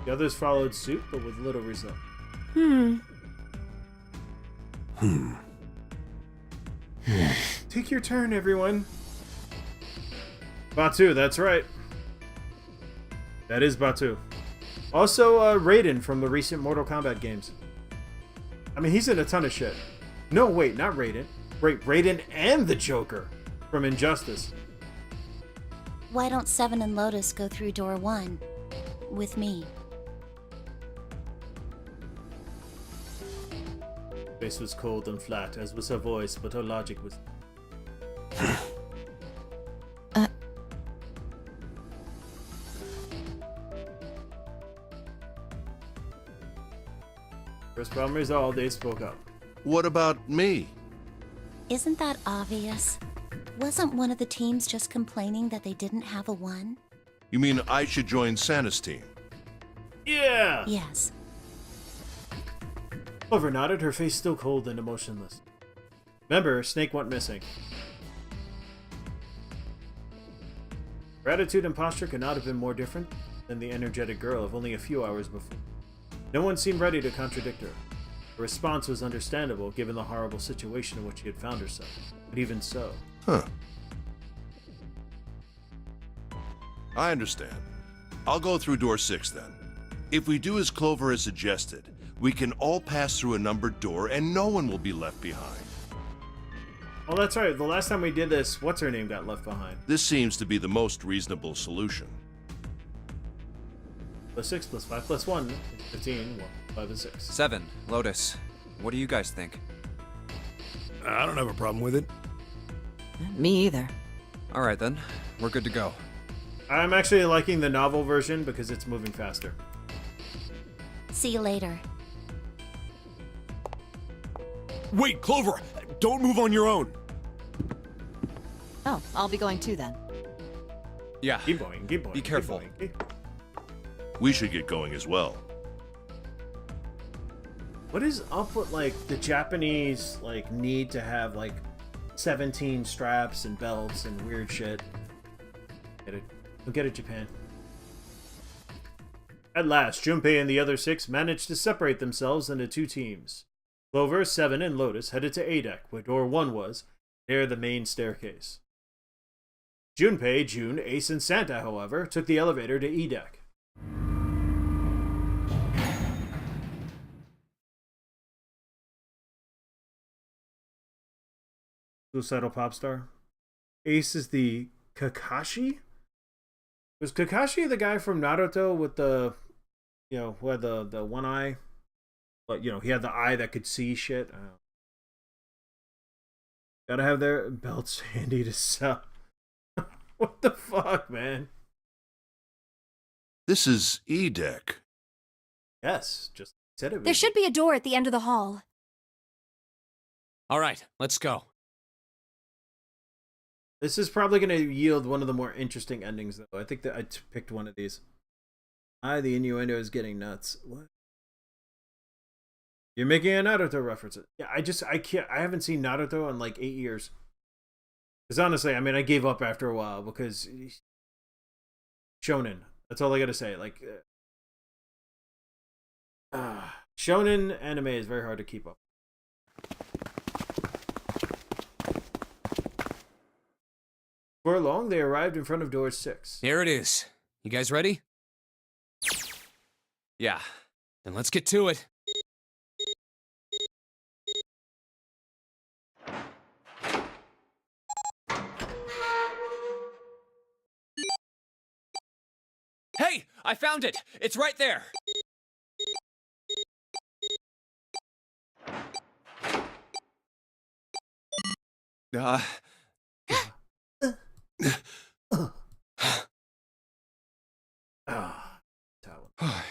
The others followed suit, but with little result. Take your turn, everyone. Batu, that's right. That is Batu. Also, Raiden from the recent Mortal Kombat games. I mean, he's in a ton of shit. No, wait, not Raiden. Wait, Raiden and the Joker from Injustice. Why don't 7 and Lotus go through door 1 with me? Her face was cold and flat, as was her voice, but her logic was... First problem resolved, they spoke up. What about me? Isn't that obvious? Wasn't one of the teams just complaining that they didn't have a 1? You mean I should join Santa's team? Yeah! Yes. Clover nodded, her face still cold and emotionless. Remember, Snake went missing. Her attitude and posture could not have been more different than the energetic girl of only a few hours before. No one seemed ready to contradict her. Her response was understandable given the horrible situation in which she had found herself. But even so... Huh. I understand. I'll go through door 6 then. If we do as Clover has suggested, we can all pass through a numbered door and no one will be left behind. Oh, that's right. The last time we did this, what's-her-name got left behind. This seems to be the most reasonable solution. +6 +5 +1 15. 1, 5 and 6. 7. Lotus. What do you guys think? I don't have a problem with it. Me either. All right then. We're good to go. I'm actually liking the novel version because it's moving faster. See you later. Wait, Clover! Don't move on your own! Oh, I'll be going too then. Yeah. Keep going, keep going. Be careful. We should get going as well. What is up with, like, the Japanese, like, need to have, like, 17 straps and belts and weird shit? Get it. Don't get it, Japan. At last, Junpei and the other 6 managed to separate themselves into 2 teams. Clover, 7, and Lotus headed to A deck, where door 1 was, near the main staircase. Junpei, June, Ace, and Santa, however, took the elevator to E deck. Suicidal pop star. Ace is the Kakashi? Was Kakashi the guy from Naruto with the, you know, who had the one eye? But, you know, he had the eye that could see shit. Gotta have their belts handy to sell. What the fuck, man? This is E deck. Yes, just said it. There should be a door at the end of the hall. All right, let's go. This is probably going to yield one of the more interesting endings, though. I think that I picked one of these. The innuendo is getting nuts. What? You're making a Naruto reference. Yeah, I can't. I haven't seen Naruto in like 8 years. Because honestly, I mean, I gave up after a while because shonen. That's all I got to say. Like, shonen anime is very hard to keep up. Before long, they arrived in front of door 6. Here it is. You guys ready? Yeah. Then let's get to it. Hey! I found it! It's right there!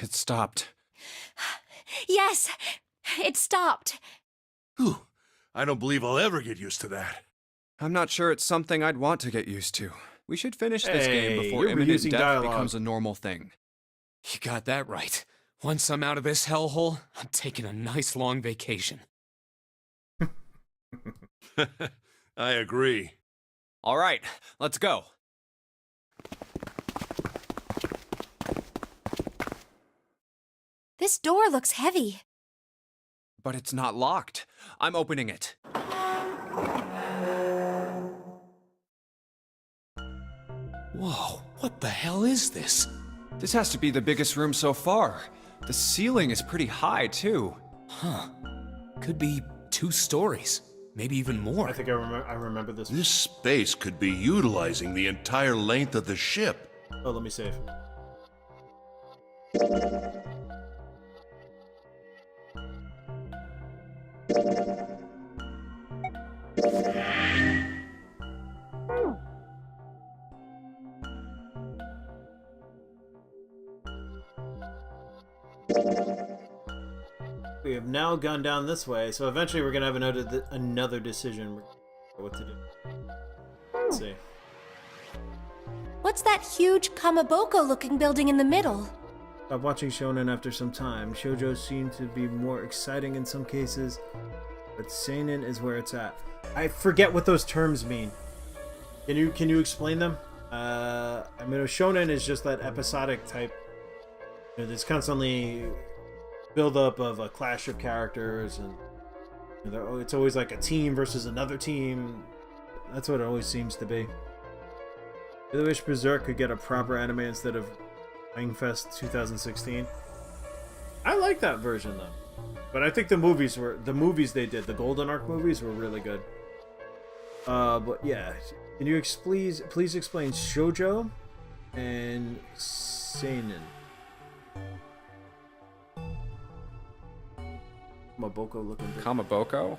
It stopped. Yes, it stopped. Whew. I don't believe I'll ever get used to that. I'm not sure it's something I'd want to get used to. We should finish this game Hey, before you're imminent reusing death dialogue. becomes a normal thing. You got that right. Once I'm out of this hellhole, I'm taking a nice long vacation. I agree. All right, let's go. This door looks heavy. But it's not locked. I'm opening it. Whoa, what the hell is this? This has to be the biggest room so far. The ceiling is pretty high, too. Huh. Could be 2 stories. Maybe even more. I think I remember this. This space could be utilizing the entire length of the ship. Oh, let me save. We have now gone down this way, so eventually we're gonna have another decision what to do. Let's see. What's that huge Kamaboko-looking building in the middle? Stop watching shonen after some time. Shoujo seem to be more exciting in some cases, but seinen is where it's at. I forget what those terms mean. Can you explain them? I mean, a shonen is just that episodic type. You know, there's constantly build up of a clash of characters, and it's always like a team versus another team. That's what it always seems to be. I really wish Berserk could get a proper anime instead of Wangfest 2016. I like that version though, but I think the movies they did, the Golden Arc movies, were really good. But yeah, can you please explain shoujo and seinen? Kamaboko looking big. Kamaboko?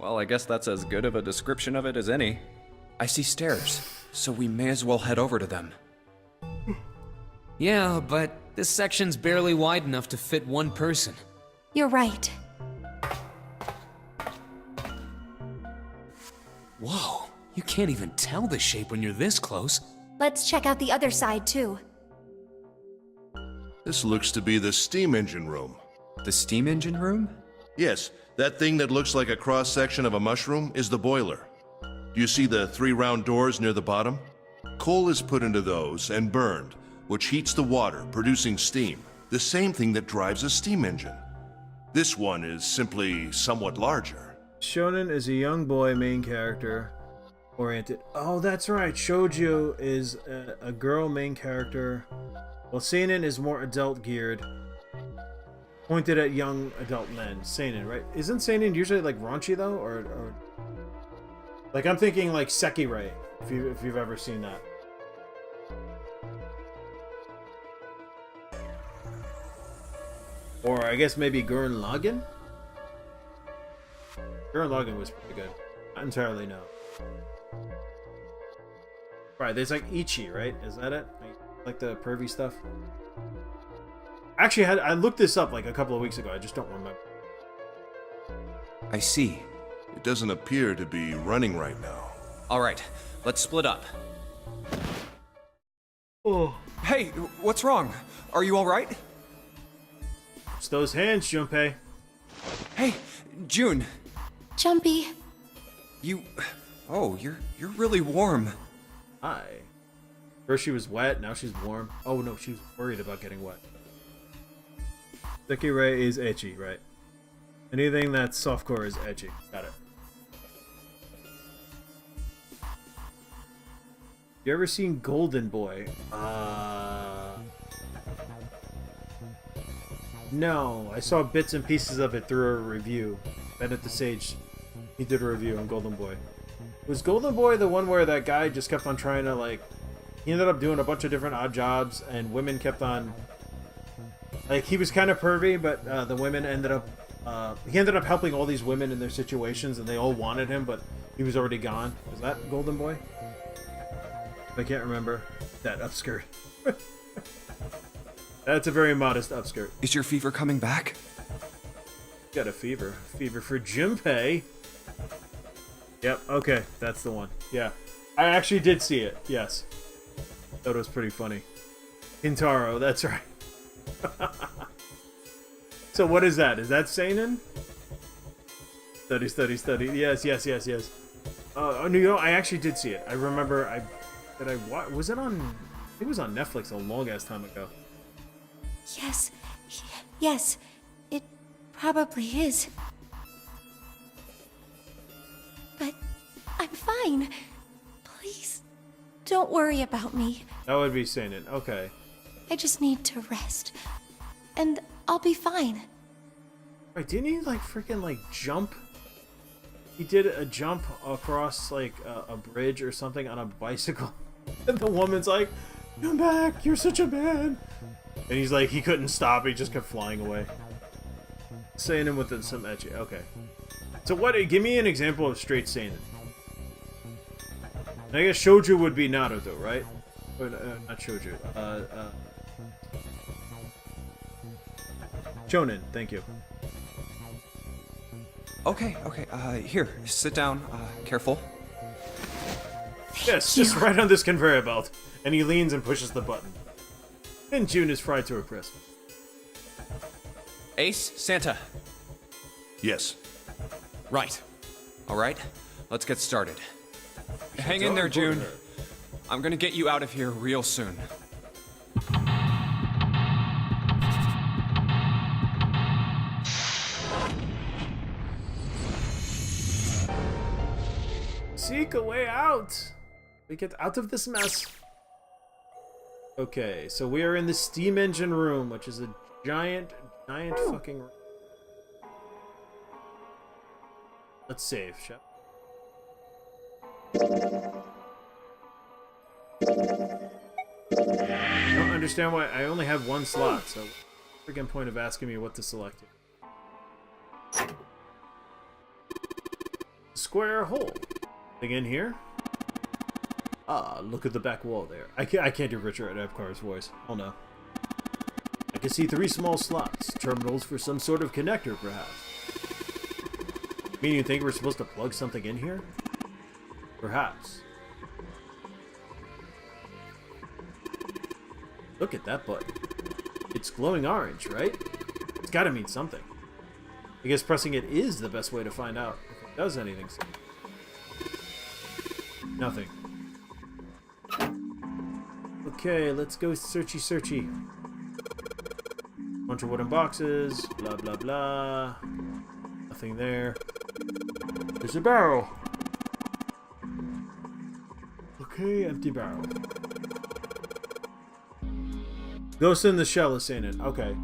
Well, I guess that's as good of a description of it as any. I see stairs, so we may as well head over to them. Yeah, but this section's barely wide enough to fit one person. You're right. Whoa, you can't even tell the shape when you're this close. Let's check out the other side, too. This looks to be the steam engine room. The steam engine room? Yes, that thing that looks like a cross-section of a mushroom is the boiler. Do you see the 3 round doors near the bottom? Coal is put into those and burned, which heats the water, producing steam, the same thing that drives a steam engine. This one is simply somewhat larger. Shonen is a young boy main character oriented. Oh, that's right. Shoujo is a girl main character, while seinen is more adult geared, pointed at young adult men. Seinen, right? Isn't seinen usually like raunchy though, or like I'm thinking like Sekirei, if you've ever seen that. Or I guess maybe Gurren Lagann? Gurren Lagann was pretty good. Not entirely, no. Right, there's like Ichi, right? Is that it? Like the pervy stuff? Actually, I looked this up like a couple of weeks ago. I just don't remember. I see. It doesn't appear to be running right now. All right, let's split up. Oh. Hey, what's wrong? Are you all right? It's those hands, Junpei. Hey, June. Jumpy. Oh, you're really warm. Hi. First she was wet, now she's warm. Oh no, she was worried about getting wet. Sekirei is ecchi, right? Anything that's softcore is ecchi. Got it. You ever seen Golden Boy? No, I saw bits and pieces of it through a review. Ben at the Sage, he did a review on Golden Boy. Was Golden Boy the one where that guy just kept on trying to, like, he ended up doing a bunch of different odd jobs and women kept on, like, he was kind of pervy, but the women ended up, he ended up helping all these women in their situations and they all wanted him, but he was already gone. Was that Golden Boy? I can't remember. That upskirt. That's a very modest upskirt. Is your fever coming back? Got a fever. Fever for Junpei. Yep, okay, that's the one. Yeah. I actually did see it, yes. Thought it was pretty funny. Hintaro, that's right. So what is that? Is that seinen? Study. Yes. No, I actually did see it. I remember was it on, I think it was on Netflix a long ass time ago. Yes, it probably is. But I'm fine. Please, don't worry about me. That would be seinen, okay. I just need to rest. And I'll be fine. Right, didn't he like freaking like jump? He did a jump across like a bridge or something on a bicycle. And the woman's like, "Come back, you're such a man." And he's like, he couldn't stop, he just kept flying away. Seinen with some ecchi, okay. So what, give me an example of straight seinen. I guess shoujo would be Naruto, right? Or, not shoujo, shonen, thank you. Okay, here, sit down, careful. Yes, just right on this conveyor belt. And he leans and pushes the button. And June is fried to a crisp. Ace, Santa. Yes. Right. All right, let's get started. Hang in there, June. I'm gonna get you out of here real soon. seek a way out. We get out of this mess. Okay, so we are in the steam engine room, which is a giant fucking room. Let's save, shall I don't understand why I only have one slot, so freaking point of asking me what to select. Square hole. Thing in here? Ah, look at the back wall there. I can't do Richard Epcar's voice. Oh no. I can see 3 small slots. Terminals for some sort of connector, perhaps. Meaning you think we're supposed to plug something in here? Perhaps. Look at that button. It's glowing orange, right? It's gotta mean something. I guess pressing it is the best way to find out if it does anything. Nothing. Okay, let's go searchy. Bunch of wooden boxes, blah blah blah. Nothing there. There's a barrel. Okay, empty barrel. Ghost in the Shell is saying it. Okay.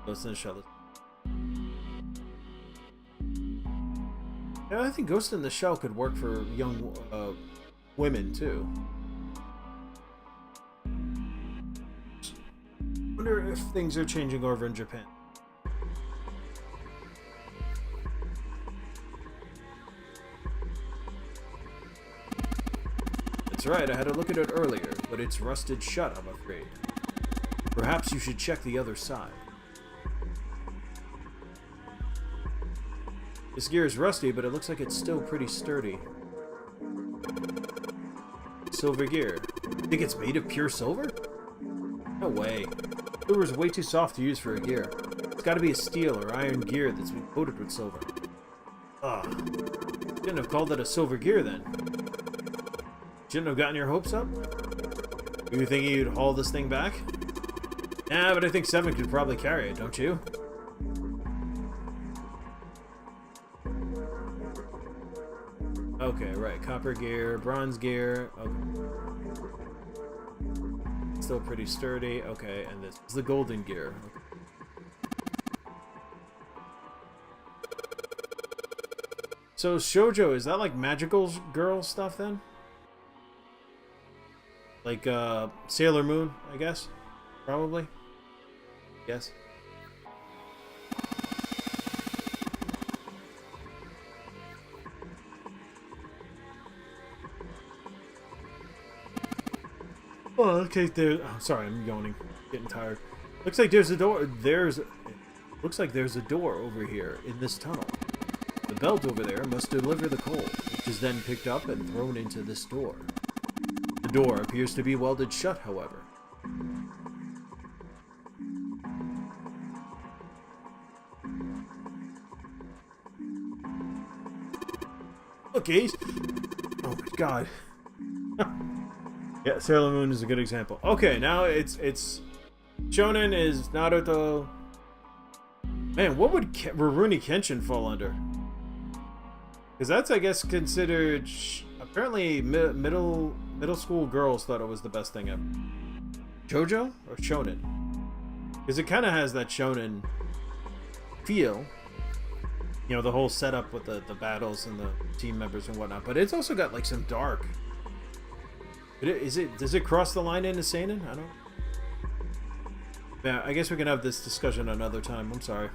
Ghost in the Shell is... Yeah, I think Ghost in the Shell could work for young women, too. Wonder if things are changing over in Japan. That's right, I had to look at it earlier, but it's rusted shut, I'm afraid. Perhaps you should check the other side. This gear is rusty, but it looks like it's still pretty sturdy. Silver gear. Think it's made of pure silver? No way. Silver is way too soft to use for a gear. It's gotta be a steel or iron gear that's been coated with silver. Ugh. Shouldn't have called it a silver gear then. Shouldn't have gotten your hopes up? Were you thinking you'd haul this thing back? Nah, but I think 7 could probably carry it, don't you? Okay, right. Copper gear, bronze gear. Okay. Still pretty sturdy. Okay, and this is the golden gear. Okay. So shoujo, is that like magical girl stuff then? Like Sailor Moon, I guess? Probably? Yes. Oh, okay, there. Oh, sorry, I'm yawning. Getting tired. Looks like there's a door. Looks like there's a door over here in this tunnel. The belt over there must deliver the coal, which is then picked up and thrown into this door. The door appears to be welded shut, however. Okay. Oh my god. Yeah, Sailor Moon is a good example. Okay, now it's Shonen is Naruto. Man, what would Rurouni Kenshin fall under? Because that's, I guess, considered... apparently, middle school girls thought it was the best thing ever. JoJo or Shonen? Because it kind of has that Shonen feel. You know, the whole setup with the battles and the team members and whatnot. But it's also got, like, some dark... Does it cross the line into seinen? I don't... Yeah, I guess we can have this discussion another time. I'm sorry.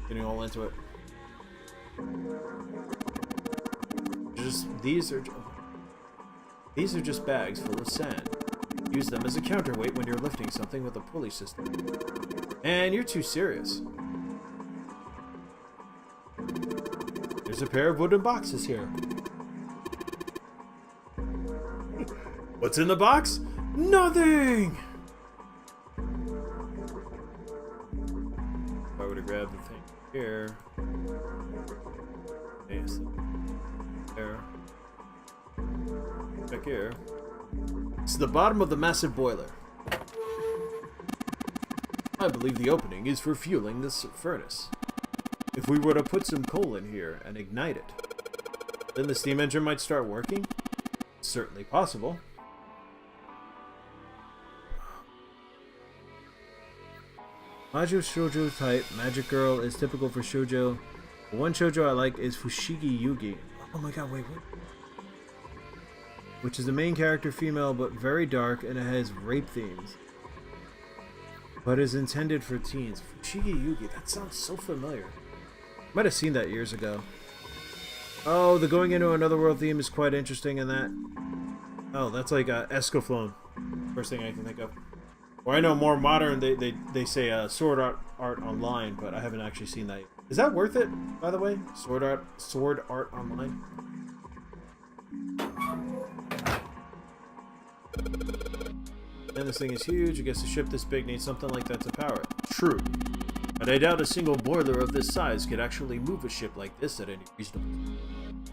Getting all into it. These are just bags full of sand. Use them as a counterweight when you're lifting something with a pulley system. And you're too serious. There's a pair of wooden boxes here. What's in the box? Nothing! If I were to grab the thing here... Yes. There. Back here. It's the bottom of the massive boiler. I believe the opening is for fueling this furnace. If we were to put some coal in here and ignite it, Then the steam engine might start working? Certainly possible. Maju shoujo type. Magic girl is typical for shoujo. The one shoujo I like is Fushigi Yugi. Oh my god, wait, what? Which is the main character, female, but very dark, and it has rape themes. But is intended for teens. Fushigi Yugi, that sounds so familiar. Might have seen that years ago. Oh, the going into another world theme is quite interesting in that. Oh, that's like Escaflowne. First thing I can think of. Or I know more modern, they say Sword Art Online, but I haven't actually seen that yet. Is that worth it, by the way? Sword Art Online? And this thing is huge. I guess a ship this big needs something like that to power it. True. But I doubt a single boiler of this size could actually move a ship like this at any reasonable time.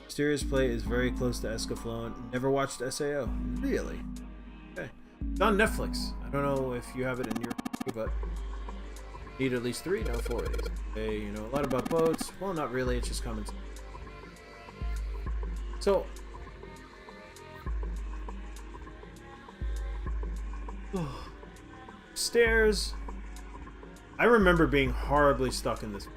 Mysterious Play is very close to Escaflowne. Never watched SAO. Really? Okay. It's on Netflix. I don't know if you have it in your country, but need at least 3? No, 4 of these. Okay, you know a lot about boats. Well, not really. It's just common sense. So, stairs. I remember being horribly stuck in this.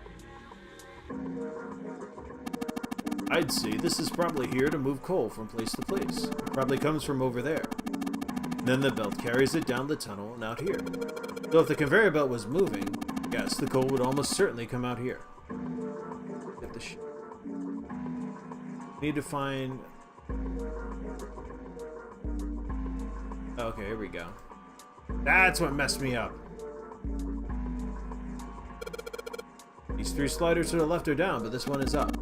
I'd say this is probably here to move coal from place to place. It probably comes from over there. Then the belt carries it down the tunnel and out here. So if the conveyor belt was moving, yes, the coal would almost certainly come out here. Get the shit. Need to find... Okay, here we go. That's what messed me up. These 3 sliders to the left are down, but this one is up.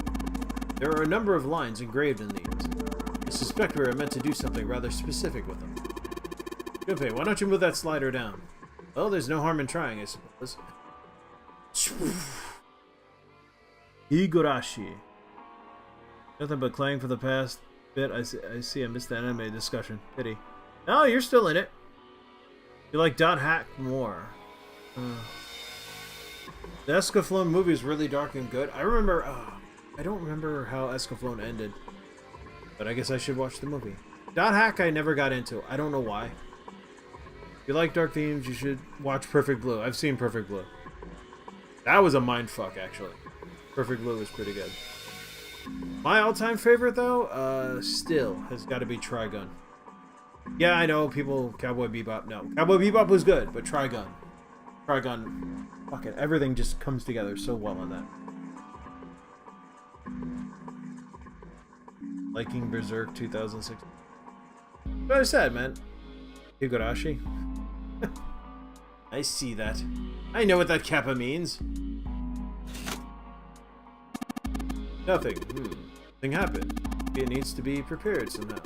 There are a number of lines engraved in these. I suspect we are meant to do something rather specific with them. Gunpei, why don't you move that slider down? Well, there's no harm in trying, I suppose. Higurashi. Nothing but clang for the past bit. I see I missed the anime discussion. Pity. No, you're still in it. You like Dot Hack more. The Escaflowne movie is really dark and good. I remember... I don't remember how Escaflowne ended. But I guess I should watch the movie. Dot Hack I never got into. I don't know why. If you like dark themes, you should watch Perfect Blue. I've seen Perfect Blue. That was a mindfuck, actually. Perfect Blue was pretty good. My all-time favorite, though, still has got to be Trigun. Yeah, I know people... Cowboy Bebop. No. Cowboy Bebop was good, but Trigun. Trigun... Fuck it. Everything just comes together so well on that. Liking Berserk 2006. What I said, man. Higurashi. I see that. I know what that kappa means. Nothing. Nothing happened. It needs to be prepared somehow.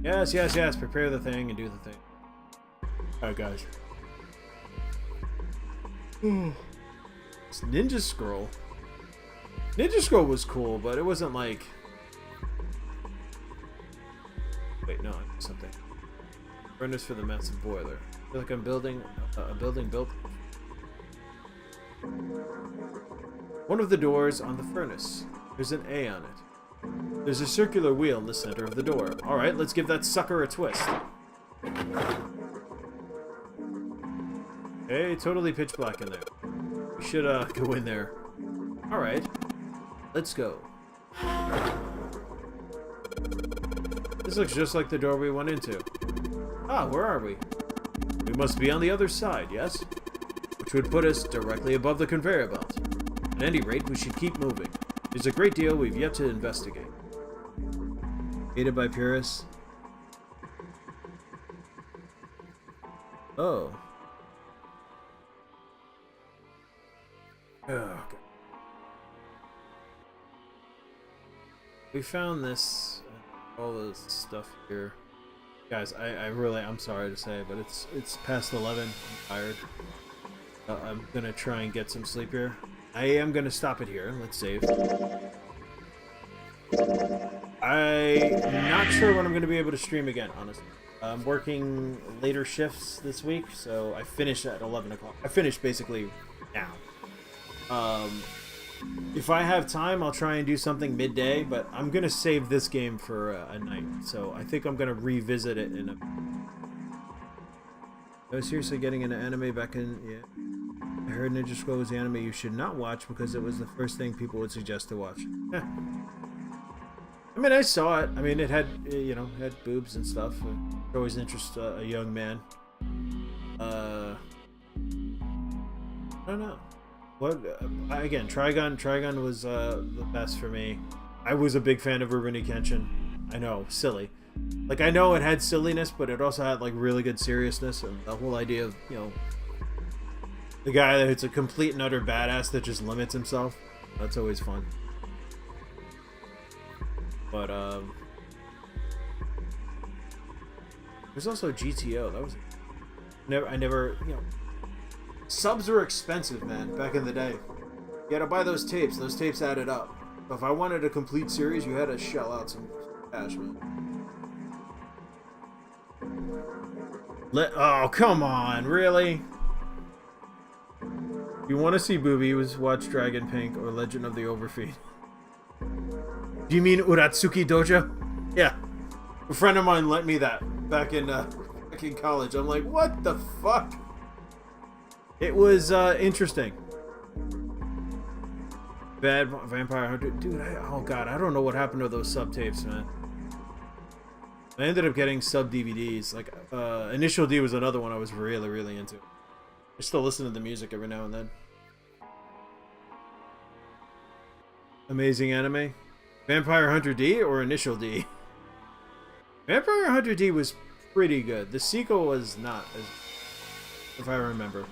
Yes, yes, yes. Prepare the thing and do the thing. Alright, guys. It's Ninja Scroll. Ninja Scroll was cool, but it wasn't like... Wait, no, I missed something. Furnace for the massive boiler. I feel like I'm building a building built... One of the doors on the furnace. There's an A on it. There's a circular wheel in the center of the door. Alright, let's give that sucker a twist. Okay, totally pitch black in there. We should go in there. Alright. Let's go. This looks just like the door we went into. Ah, where are we? We must be on the other side, yes? Which would put us directly above the conveyor belt. At any rate, we should keep moving. There's a great deal we've yet to investigate. Aided by purists. Oh. Oh, God. We found this, all this stuff here. Guys, I'm sorry to say, but it's past 11. I'm tired. I'm gonna try and get some sleep here. I am gonna stop it here. Let's save. I'm not sure when I'm gonna be able to stream again, honestly. I'm working later shifts this week, so I finish at 11 o'clock. I finished basically now. If I have time, I'll try and do something midday, but I'm gonna save this game for a night. So I think I'm gonna revisit it in a... I was seriously getting into anime back in... Yeah. I heard Ninja Scroll was the anime you should not watch because it was the first thing people would suggest to watch. Yeah. I mean, I saw it. I mean, it had, you know, it had boobs and stuff. It always interests a young man. I don't know. What again? Trigun was the best for me. I was a big fan of Rurouni Kenshin. I know, silly. Like, I know it had silliness, but it also had like really good seriousness, and the whole idea of, you know, the guy that's a complete and utter badass that just limits himself. That's always fun. But there's also GTO. That was I never, you know. Subs were expensive, man, back in the day. You had to buy those tapes. Those tapes added up. But if I wanted a complete series, you had to shell out some cash, man. Oh, come on, really? If you want to see boobies, watch Dragon Pink or Legend of the Overfeed. Do you mean Uratsuki Dojo? Yeah. A friend of mine lent me that back in college. I'm like, what the fuck? It was interesting. Bad Vampire Hunter. Dude, oh god, I don't know what happened to those sub tapes, man. I ended up getting sub DVDs. Like, Initial D was another one I was really, really into. I still listen to the music every now and then. Amazing anime. Vampire Hunter D or Initial D? Vampire Hunter D was pretty good. The sequel was not, as, if I remember.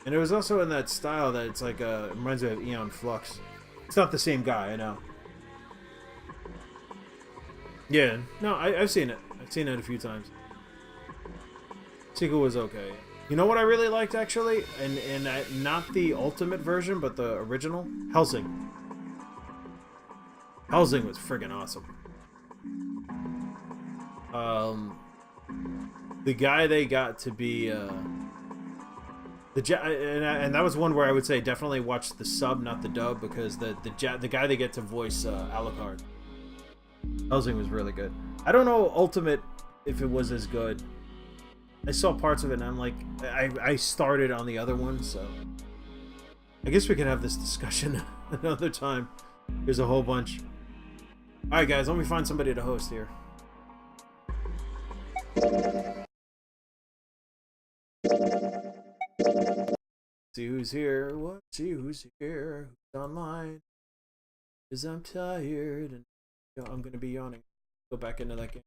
And it was also in that style that it's like, it reminds me of Aeon Flux. It's not the same guy, I know. Yeah, no, I've seen it. I've seen it a few times. Sequel was okay. You know what I really liked, actually? And not the ultimate version, but the original? Helsing. Helsing was friggin' awesome. The guy they got to be, and that was one where I would say definitely watch the sub, not the dub, because the guy they get to voice Alucard. Helsing was really good. I don't know Ultimate if it was as good. I saw parts of it and I'm like, I started on the other one, so I guess we can have this discussion another time. There's a whole bunch. Alright guys, let me find somebody to host here. See who's here. What? See who's here. Who's online? Because I'm tired and I'm gonna be yawning. Go back into that game.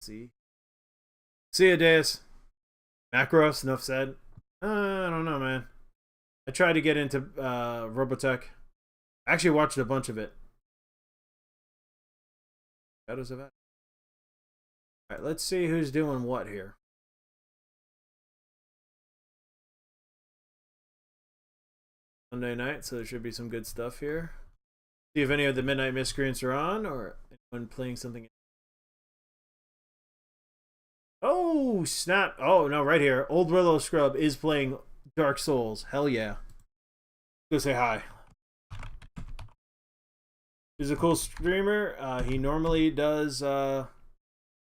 See ya, Deus. Macros, enough said. I don't know, man. I tried to get into Robotech. I actually watched a bunch of it. Shadows of it. Alright, let's see who's doing what here. Sunday night, so there should be some good stuff here. See if any of the Midnight Miscreants are on, or anyone playing something. Oh, snap. Oh, no, right here. Old Willow Scrub is playing Dark Souls. Hell yeah. Go say hi. He's a cool streamer. He normally does, well,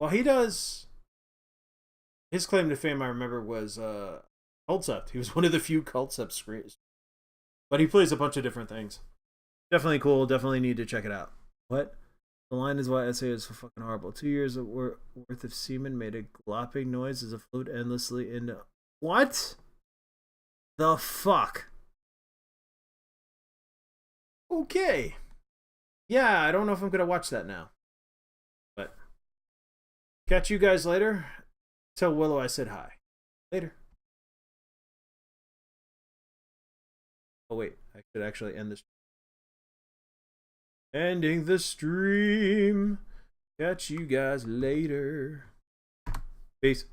he does, his claim to fame, I remember, was Cultcept. He was one of the few Cultcept screens. But he plays a bunch of different things. Definitely cool. Definitely need to check it out. What? The line is why I say it's so fucking horrible. 2 years worth of semen made a glopping noise as it flowed endlessly into... What? The fuck? Okay. Yeah, I don't know if I'm going to watch that now. But catch you guys later. Tell Willow I said hi. Later. Oh, wait. I should actually end this. Ending the stream. Catch you guys later. Peace.